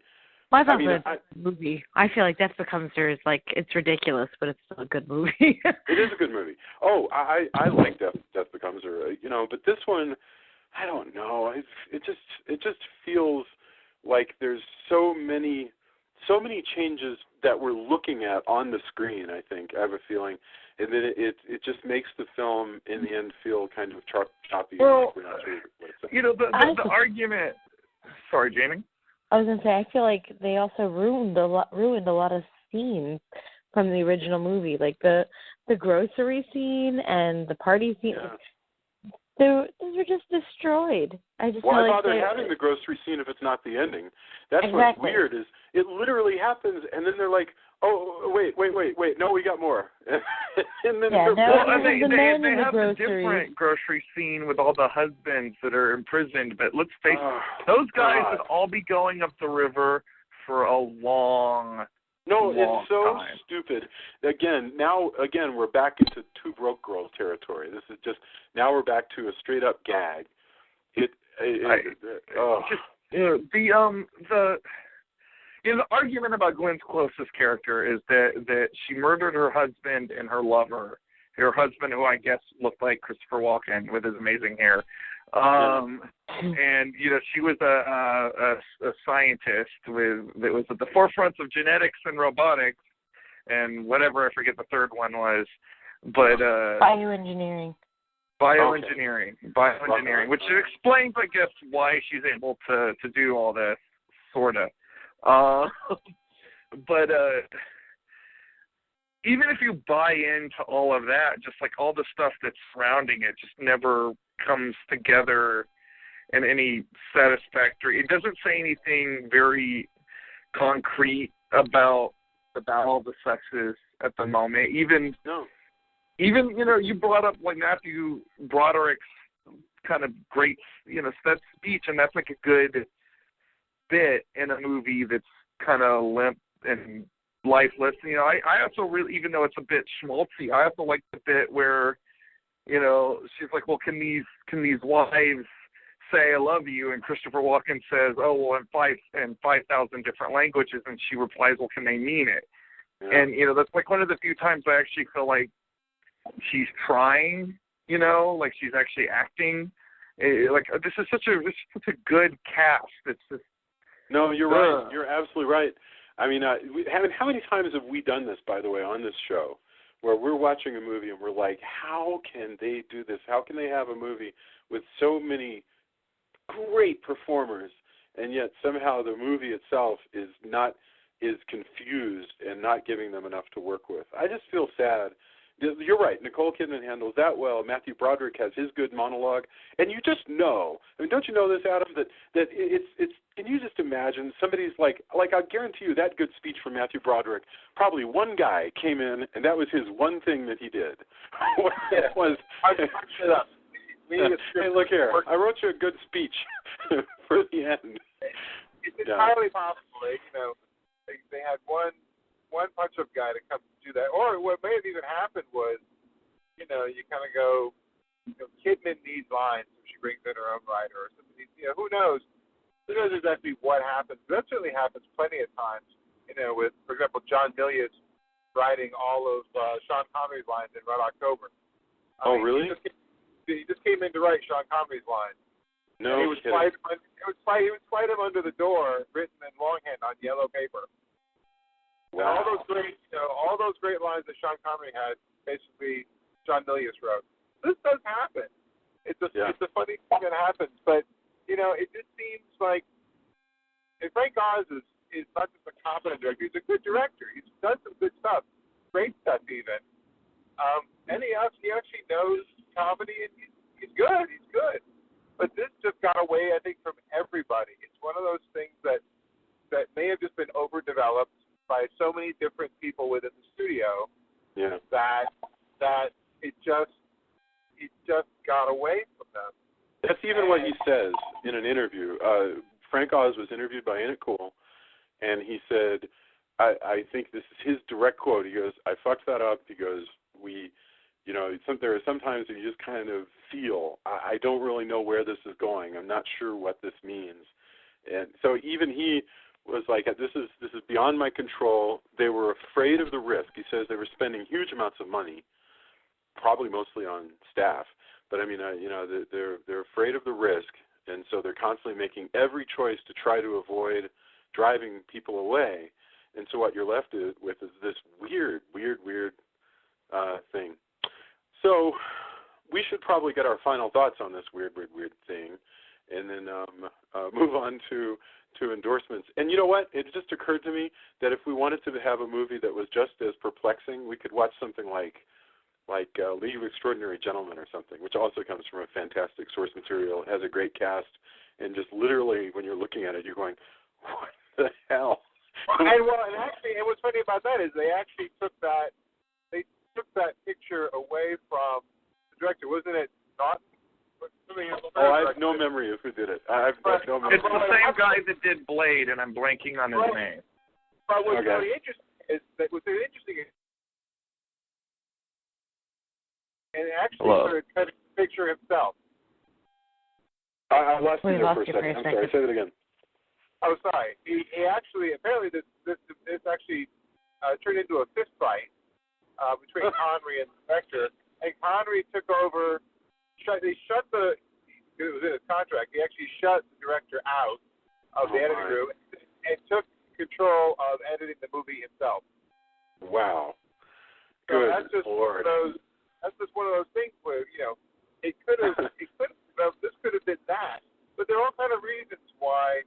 Well, I thought the movie. I feel like Death Becomes Her is it's ridiculous, but it's still a good movie. It is a good movie. Oh, I like Death Becomes Her. But this one, I don't know. It just feels like there's so many changes that we're looking at on the screen. I think I have a feeling, and then it just makes the film in the end feel kind of choppy. Well, the argument. Sorry, Jamie. I was gonna say, I feel like they also ruined a lot of scenes from the original movie, like the grocery scene and the party scene. Yeah. Those were just destroyed. Why bother having the grocery scene if it's not the ending? That's exactly. What's weird is it literally happens, and then they're like, oh, wait, no, we got more. And then they have a different grocery scene with all the husbands that are imprisoned, but let's face it, those guys would all be going up the river for a long it's so time. stupid. Again, we're back into Two Broke Girls territory. This is just, now we're back to a straight up gag. The argument about Glenn Close's character is that she murdered her husband and her lover. Her husband, who I guess looked like Christopher Walken with his amazing hair. And she was a scientist that was at the forefront of genetics and robotics and whatever, I forget the third one was, but bioengineering, which explains, I guess, why she's able to do all this, sorta. But even if you buy into all of that, just like all the stuff that's surrounding it just never comes together in any satisfactory. It doesn't say anything very concrete about all the sexes at the moment. Even you brought up like Matthew Broderick's kind of great that speech, and that's like a good bit in a movie that's kind of limp and lifeless. I also really, even though it's a bit schmaltzy, I also like the bit where she's like, well, can these wives say I love you? And Christopher Walken says, oh, well, in 5,000 different languages. And she replies, well, can they mean it? Yeah. And, that's like one of the few times I actually feel like she's trying, like she's actually acting. This is such a good cast. It's just. No, you're right. You're absolutely right. I mean, how many times have we done this, by the way, on this show, where we're watching a movie and we're like, how can they do this? How can they have a movie with so many great performers, and yet somehow the movie itself is confused and not giving them enough to work with? I just feel sad. You're right. Nicole Kidman handles that well. Matthew Broderick has his good monologue, and you just know. I mean, don't you know this, Adam? That it's. Can you just imagine somebody's like I guarantee you that good speech from Matthew Broderick. Probably one guy came in, and that was his one thing that he did. It was. Hey, look here. I wrote you a good speech for the end. It's entirely possible. They had one punch-up guy to come do that. Or what may have even happened was, you kind of go, Kidman needs lines, so she brings in her own writer or something. Who knows? Who knows exactly what happens? That certainly happens plenty of times, with, for example, John Milius writing all of Sean Connery's lines in Red October. Really? He just came in to write Sean Connery's lines. No, he would slide him under the door, written in longhand on yellow paper. Wow. And all those great lines that Sean Connery had, basically John Milius wrote. This does happen. It's a funny thing that happens, but it just seems like Frank Oz is not just a competent director; he's a good director. He's done some good stuff, great stuff even, and he actually knows comedy, and he's good. He's good. But this just got away, I think, from everybody. It's one of those things that may have just been overdeveloped by so many different people within the studio. Yeah. That it just got away from them. That's even what he says in an interview. Frank Oz was interviewed by Nicole, and he said, I think this is his direct quote. He goes, I fucked that up. He goes, there are sometimes you just kind of feel, I don't really know where this is going. I'm not sure what this means. And so even he was like, this is beyond my control. They were afraid of the risk. He says they were spending huge amounts of money, probably mostly on staff. But I mean, they're afraid of the risk, and so they're constantly making every choice to try to avoid driving people away. And so what you're left with is this weird thing. So we should probably get our final thoughts on this weird thing, and then move on to endorsements. And you know what? It just occurred to me that if we wanted to have a movie that was just as perplexing, we could watch something like League of Extraordinary Gentlemen or something, which also comes from a fantastic source material, has a great cast, and just literally when you're looking at it, you're going, what the hell? And what's funny about that is they actually took that picture away from the director, wasn't it? Not. I have no memory of who did it. I've no memory. It's the same guy that did Blade, and I'm blanking on his name. But what's really interesting is and actually started cutting the picture himself. I lost you there for a second. I'm sorry. Say that again. Oh, sorry. He actually, apparently this actually turned into a fist fight between Connery and the director. And Connery took over. It was in his contract. He actually shut the director out of the editing room and took control of editing the movie himself. Wow. So Good that's just Lord. That's just one of those things where this could have been that, but there are all kind of reasons why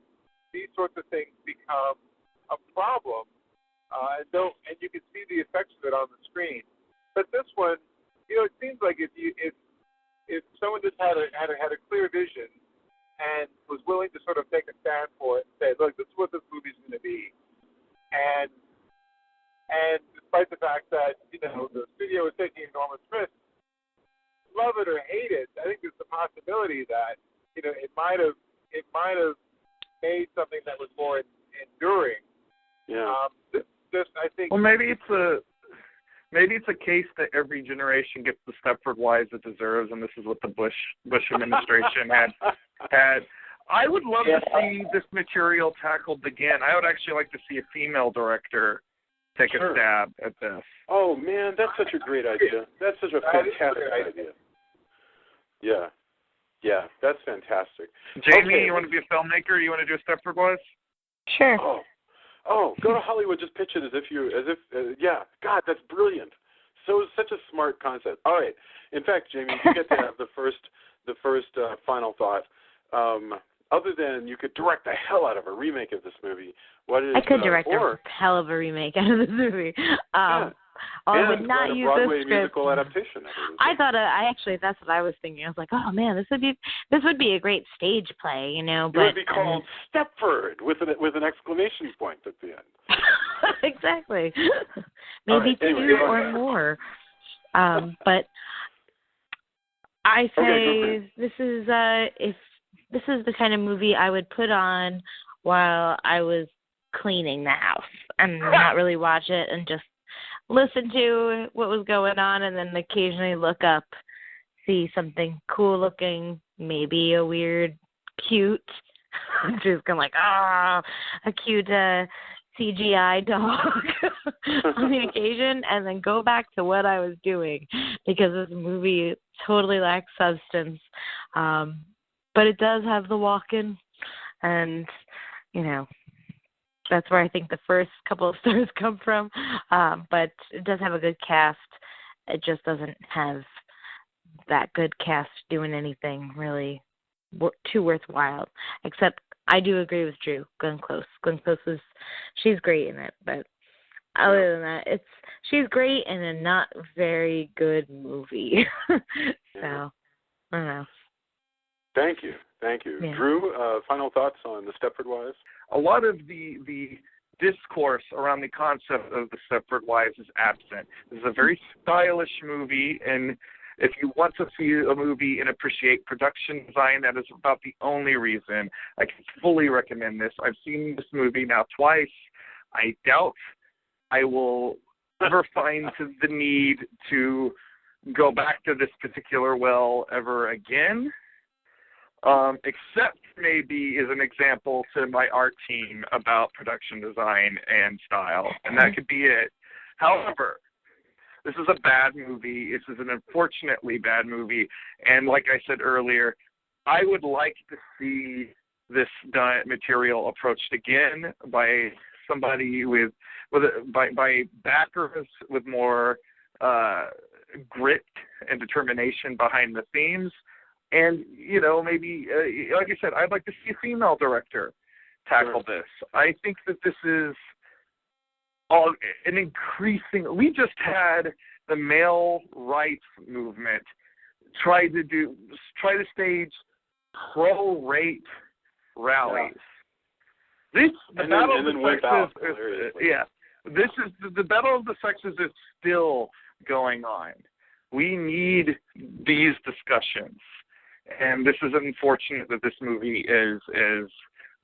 these sorts of things become a problem, and you can see the effects of it on the screen. But this one, it seems like if someone just had a clear vision and was willing to sort of take a stand for it and say, look, this is what this movie's going to be, and despite the fact that the studio is taking enormous risks, love it or hate it, I think there's the possibility that it might have made something that was more enduring. Yeah. I think. Well, maybe it's a case that every generation gets the Stepford Wives it deserves, and this is what the Bush administration had. I would love to see this material tackled again. I would actually like to see a female director take a stab at this. Oh, man, that's such a great idea. That's such a fantastic idea. Yeah, that's fantastic. Jamie, you want to be a filmmaker? You want to do a Stepford Wives? Sure. Oh, Oh, go to Hollywood, just pitch it yeah, God, that's brilliant. So such a smart concept. All right. In fact, Jamie, you get to have the first final thought. Other than you could direct the hell out of a remake of this movie, what is I could direct or a hell of a remake out of this movie. Yeah. I And would not a use Broadway this script. musical adaptation of it. I thought that's what I was thinking. I was like, oh man, this would be a great stage play, you know. It would be called Stepford with an exclamation point at the end. Exactly. Maybe two or more. But I say this is if this is the kind of movie I would put on while I was cleaning the house and not really watch it and just listen to what was going on and then occasionally look up, see something cool looking, maybe a weird, cute, just kind of like, a cute CGI dog on the occasion, and then go back to what I was doing because this movie totally lacks substance. But it does have the walk-in, and, you know, that's where I think the first couple of stars come from. But it does have a good cast. It just doesn't have that good cast doing anything really too worthwhile. Except I do agree with Drew. Glenn Close. Glenn Close she's great in it. But other than that, she's great in a not very good movie. So, I don't know. Thank you. Yeah. Drew, final thoughts on the Stepford Wives? A lot of the discourse around the concept of the Stepford Wives is absent. This is a very stylish movie, and if you want to see a movie and appreciate production design, that is about the only reason I can fully recommend this. I've seen this movie now twice. I doubt I will ever find the need to go back to this particular well ever again. Except maybe as an example to my art team about production design and style, and that could be it. However, this is a bad movie. This is an unfortunately bad movie, and like I said earlier, I would like to see this material approached again by somebody by backers with more grit and determination behind the themes. And, you know, maybe, like I said, I'd like to see a female director tackle this. I think that this is an increasing... We just had the male rights movement try to stage pro-rape rallies. The battle of the sexes is still going on. We need these discussions. And this is unfortunate that this movie is as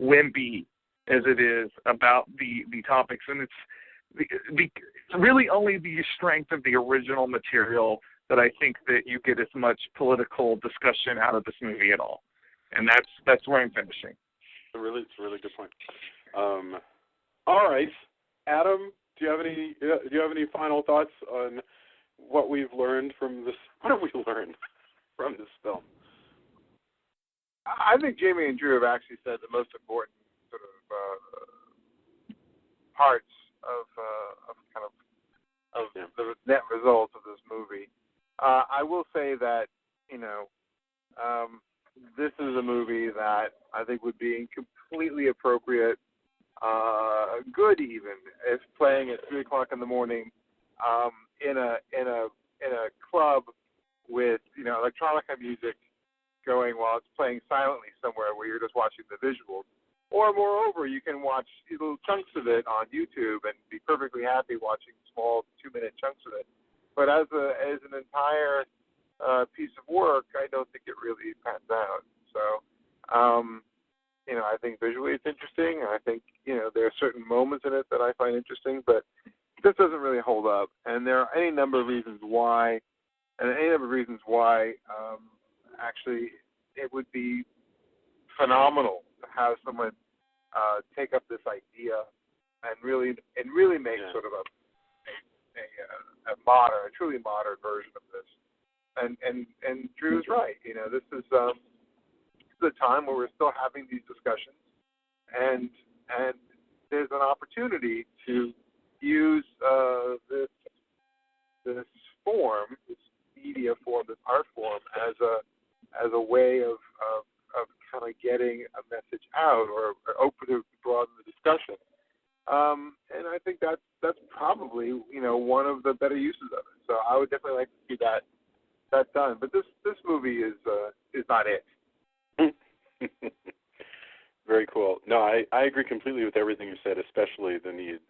wimpy as it is about the topics. And it's really only the strength of the original material that I think that you get as much political discussion out of this movie at all. And that's where I'm finishing. It's a really good point. All right, Adam, do you have any final thoughts on what we've learned from this? What have we learned from this film? I think Jamie and Drew have actually said the most important sort of parts of the net results of this movie. I will say that, you know, this is a movie that I think would be completely appropriate, good even, if playing at 3:00 in the morning in a club with, you know, electronica music going while it's playing silently somewhere where you're just watching the visuals. Or moreover, you can watch little chunks of it on YouTube and be perfectly happy watching small 2-minute chunks of it. But as an entire piece of work, I don't think it really pans out. So, you know, I think visually it's interesting. I think, you know, there are certain moments in it that I find interesting, but this doesn't really hold up. And there are any number of reasons why, actually it would be phenomenal to have someone take up this idea and really make sort of a truly modern version of this. And Drew's right. You know, this is a time where we're still having these discussions, and there's an opportunity to use this form, this media form, this art form, as a way of kind of getting a message out or open to broaden the discussion. And I think that's probably one of the better uses of it. So I would definitely like to see that done. But this movie is not it. Very cool. No, I agree completely with everything you said, especially the need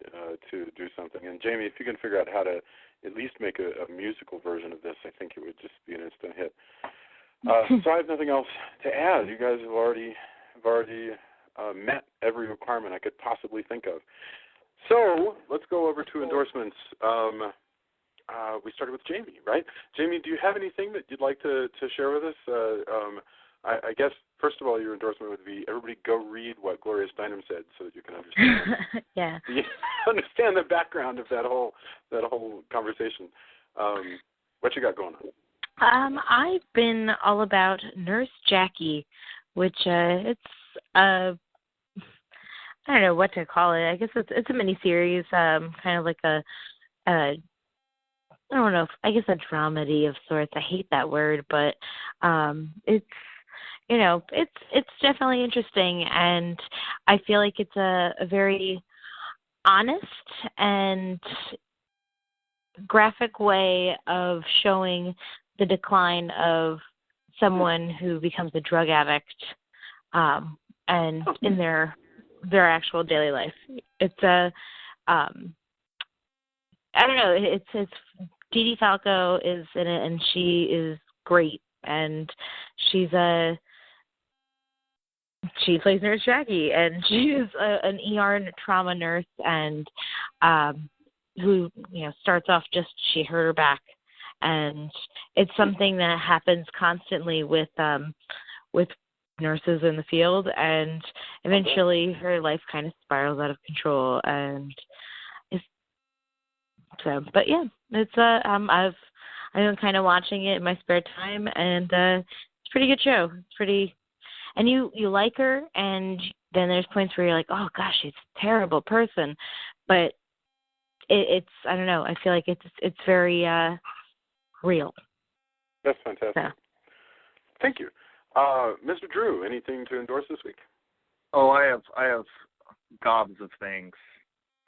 to do something. And Jamie, if you can figure out how to at least make a musical version of this, I think it would just be an instant hit. So I have nothing else to add. You guys have already met every requirement I could possibly think of. So let's go over to endorsements. We started with Jamie, right? Jamie, do you have anything that you'd like to share with us? I guess, first of all, your endorsement would be everybody go read what Gloria Steinem said so that you can understand yeah. understand the background of that whole conversation. What you got going on? I've been all about Nurse Jackie, which it's I don't know what to call it. I guess it's a miniseries, kind of like a I don't know, I guess a dramedy of sorts. I hate that word, but it's it's definitely interesting, and I feel like it's a very honest and graphic way of showing the decline of someone who becomes a drug addict, and in their actual daily life. It's a I don't know. It's Dee Falco is in it, and she is great, and she plays Nurse Jackie, and she is an ER trauma nurse, and who starts off just she hurt her back, and it's something that happens constantly with nurses in the field, and eventually her life kind of spirals out of control, and but yeah, it's I've been kind of watching it in my spare time, and it's a pretty good show. It's pretty, and you like her, and then there's points where you're like, oh gosh, she's a terrible person, but it's I don't know. I feel like it's very real. That's fantastic. So. Thank you, Mr. Drew. Anything to endorse this week? Oh, I have gobs of things.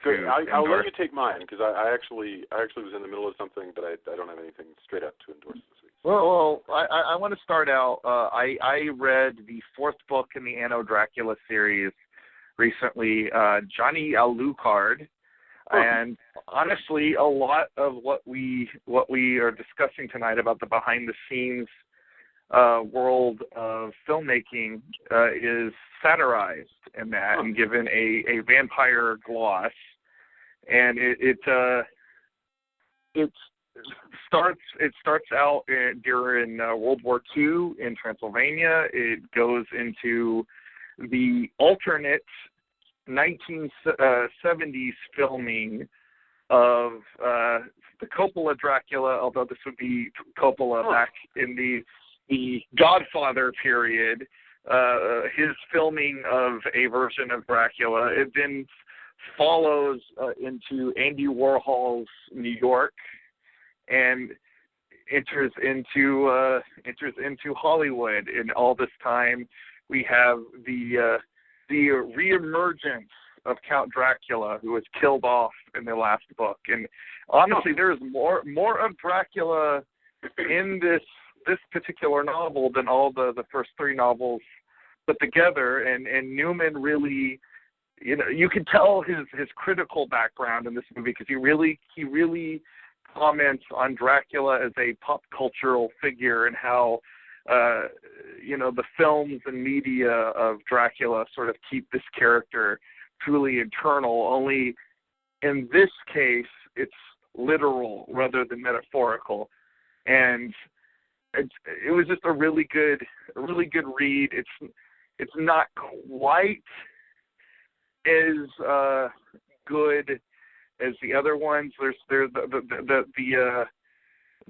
Good. I'll let you take mine because I actually was in the middle of something, but I don't have anything straight up to endorse this week. Well, I want to start out. I read the fourth book in the Anno Dracula series recently, Johnny Alucard, and honestly, a lot of what we are discussing tonight about the behind the scenes world of filmmaking is satirized in that and given a vampire gloss. And it starts out during World War II in Transylvania. It goes into the alternate 1970s filming of the Coppola Dracula, although this would be Coppola back in the Godfather period. His filming of a version of Dracula. It then follows into Andy Warhol's New York and enters into Hollywood. And all this time, we have the reemergence of Count Dracula, who was killed off in the last book. And honestly, there's more of Dracula in this particular novel than all the first three novels put together. And Newman really, you can tell his critical background in this movie because he really comments on Dracula as a pop cultural figure and how the films and media of Dracula sort of keep this character truly eternal. Only in this case, it's literal rather than metaphorical, and it was just a really good read. It's not quite as good as the other ones. There's the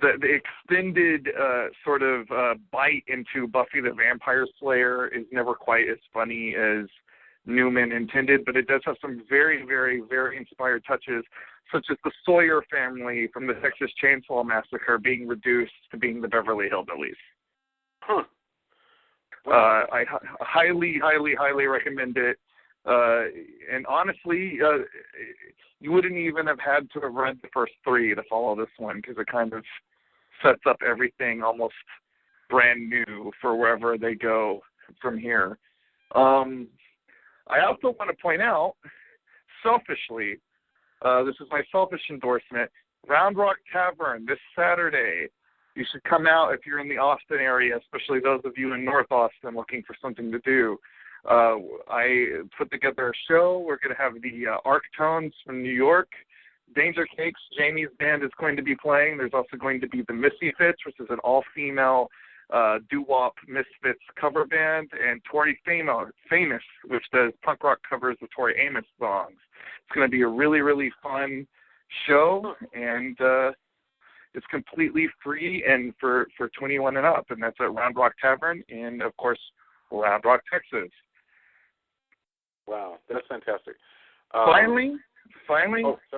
extended sort of bite into Buffy the Vampire Slayer is never quite as funny as Newman intended, but it does have some very, very, very inspired touches, such as the Sawyer family from the Texas Chainsaw Massacre being reduced to being the Beverly Hillbillies. Huh. Wow. I highly, highly, highly recommend it. And honestly, you wouldn't even have had to have read the first three to follow this one, because it kind of sets up everything almost brand new for wherever they go from here. I also want to point out, selfishly, this is my selfish endorsement, Round Rock Tavern this Saturday. You should come out if you're in the Austin area, especially those of you in North Austin looking for something to do. I put together a show. We're going to have the Arctones from New York. Danger Cakes, Jamie's band, is going to be playing. There's also going to be the Missy Fits, which is an all-female doo-wop Misfits cover band, and Tori Famous, which does punk rock covers of Tori Amos songs. It's going to be a really, really fun show, and it's completely free and for 21 and up, and that's at Round Rock Tavern in, of course, Round Rock, Texas. Wow, that's fantastic. Finally,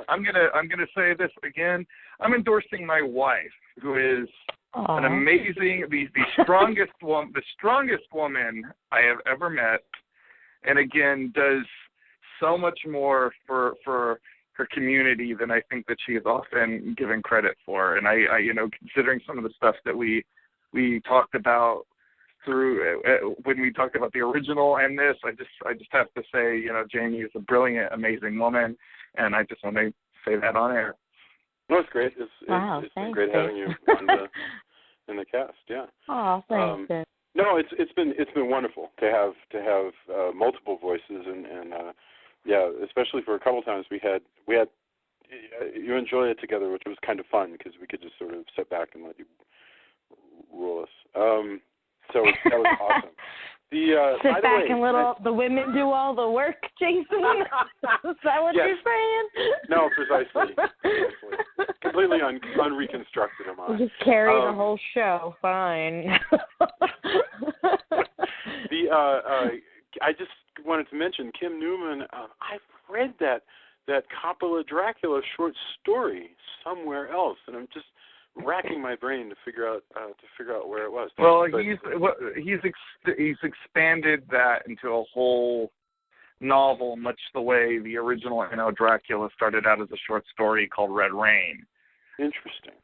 I'm gonna say this again. I'm endorsing my wife, who is an amazing, the strongest woman I have ever met, and again does so much more for her community than I think that she is often given credit for. And I considering some of the stuff that we talked about through when we talked about the original and this, I just have to say, Jamie is a brilliant, amazing woman, and I just want to say that on air. No, it's great. It's been great having you in the cast. Yeah. Oh, thanks. No, it's been wonderful to have multiple voices and yeah, especially for a couple times we had you enjoy it together, which was kind of fun because we could just sort of sit back and let you rule us. So that was awesome. Sit back and let the women do all the work, Jason? Is that what you're saying? No, precisely. Completely unreconstructed am I. We'll just carry the whole show. Fine. I just wanted to mention Kim Newman. I've read that Coppola Dracula short story somewhere else, and I'm just racking my brain to figure out where it was. Well, he's expanded that into a whole novel, much the way the original Dracula started out as a short story called Red Rain. Interesting.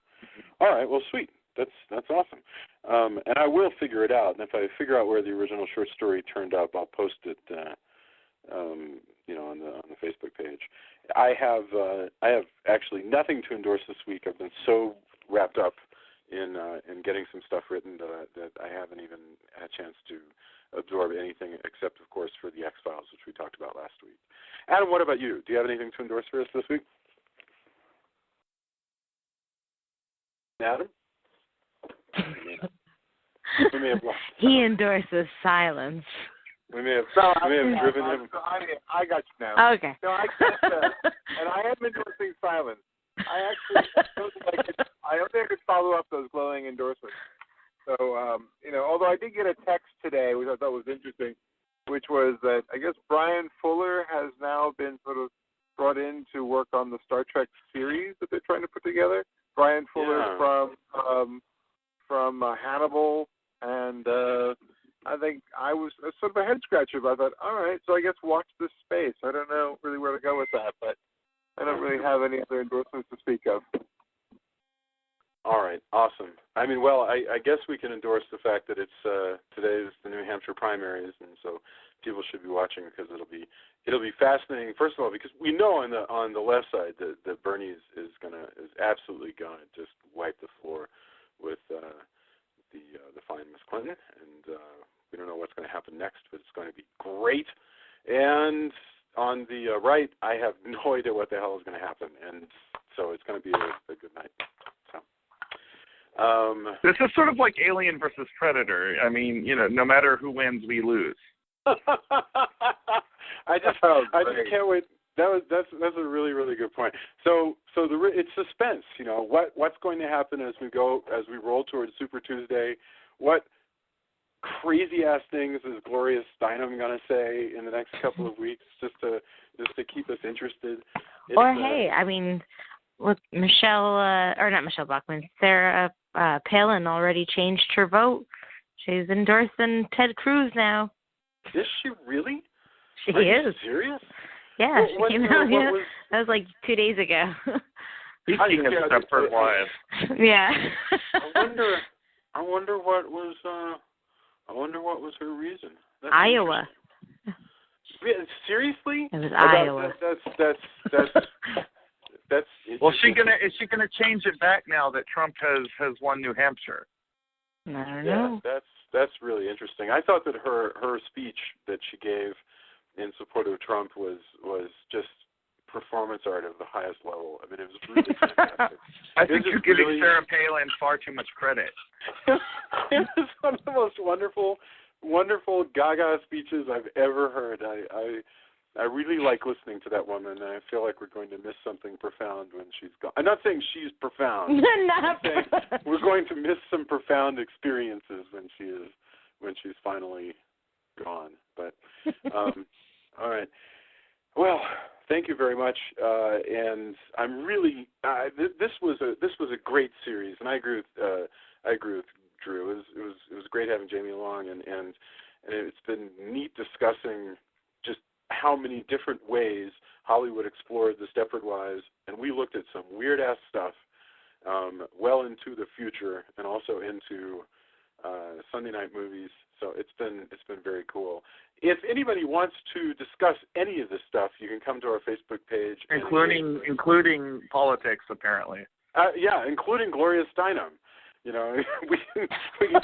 All right. Well, sweet. That's awesome. And I will figure it out. And if I figure out where the original short story turned up, I'll post it. On the Facebook page. I have actually nothing to endorse this week. I've been so wrapped up in getting some stuff written that I haven't even had a chance to absorb anything except, of course, for the X-Files, which we talked about last week. Adam, what about you? Do you have anything to endorse for us this week? Adam? We may have lost. He endorses silence. We may have driven him. I got you now. Okay. No, I got and I am endorsing silence. I don't think I could follow up those glowing endorsements. So, although I did get a text today, which I thought was interesting, which was that I guess Brian Fuller has now been sort of brought in to work on the Star Trek series that they're trying to put together. Brian Fuller from Hannibal, and I think I was sort of a head scratcher, but I thought, all right, so I guess watch this space. I don't know really where to go with that, but I don't really have any other endorsements to speak of. All right, awesome. I mean, well, I guess we can endorse the fact that it's today is the New Hampshire primaries, and so people should be watching because it'll be fascinating. First of all, because we know on the left side that Bernie is absolutely gonna just wipe the floor with the fine Miss Clinton, and we don't know what's going to happen next, but it's going to be great. And on the right, I have no idea what the hell is going to happen, and so it's going to be a good night. So, this is sort of like Alien versus Predator. I mean, no matter who wins, we lose. I just can't wait. That's a really, really good point. So it's suspense. What's going to happen as we roll towards Super Tuesday? What crazy ass things is Gloria Steinem gonna say in the next couple of weeks, just to keep us interested? Or hey, I mean, look, not Michelle Bachmann, Sarah Palin already changed her vote. She's endorsing Ted Cruz now. Is she really? She Are you is. serious? Yeah, she came out. That was like 2 days ago. Speaking of Stepford Wives. Yeah. I wonder what was her reason. That's Iowa. Seriously? It was Iowa. That's Well, is she gonna change it back now that Trump has won New Hampshire? I don't know. That's really interesting. I thought that her speech that she gave in support of Trump was just performance art of the highest level. I mean, it was really fantastic. I think you're giving Sarah Palin far too much credit. It was one of the most wonderful Gaga speeches I've ever heard. I really like listening to that woman, and I feel like we're going to miss something profound when she's gone. I'm not saying she's profound. I'm saying we're going to miss some profound experiences when she's finally gone. But all right. Well, thank you very much, and I'm really this was a great series, and I agree with Drew. It was great having Jamie along, and it's been neat discussing just how many different ways Hollywood explored the Stepford Wives, and we looked at some weird ass stuff well into the future, and also into Sunday night movies. So it's been very cool. If anybody wants to discuss any of this stuff, you can come to our Facebook page, including politics, apparently. Yeah, including Gloria Steinem. You know, we can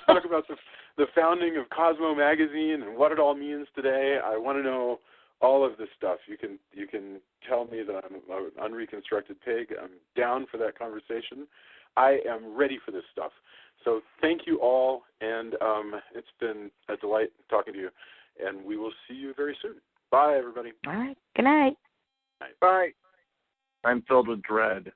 talk about the founding of Cosmo magazine and what it all means today. I want to know all of this stuff. You can tell me that I'm an unreconstructed pig. I'm down for that conversation. I am ready for this stuff. So thank you all, and it's been a delight talking to you, and we will see you very soon. Bye, everybody. All right. Good night. Bye. I'm filled with dread.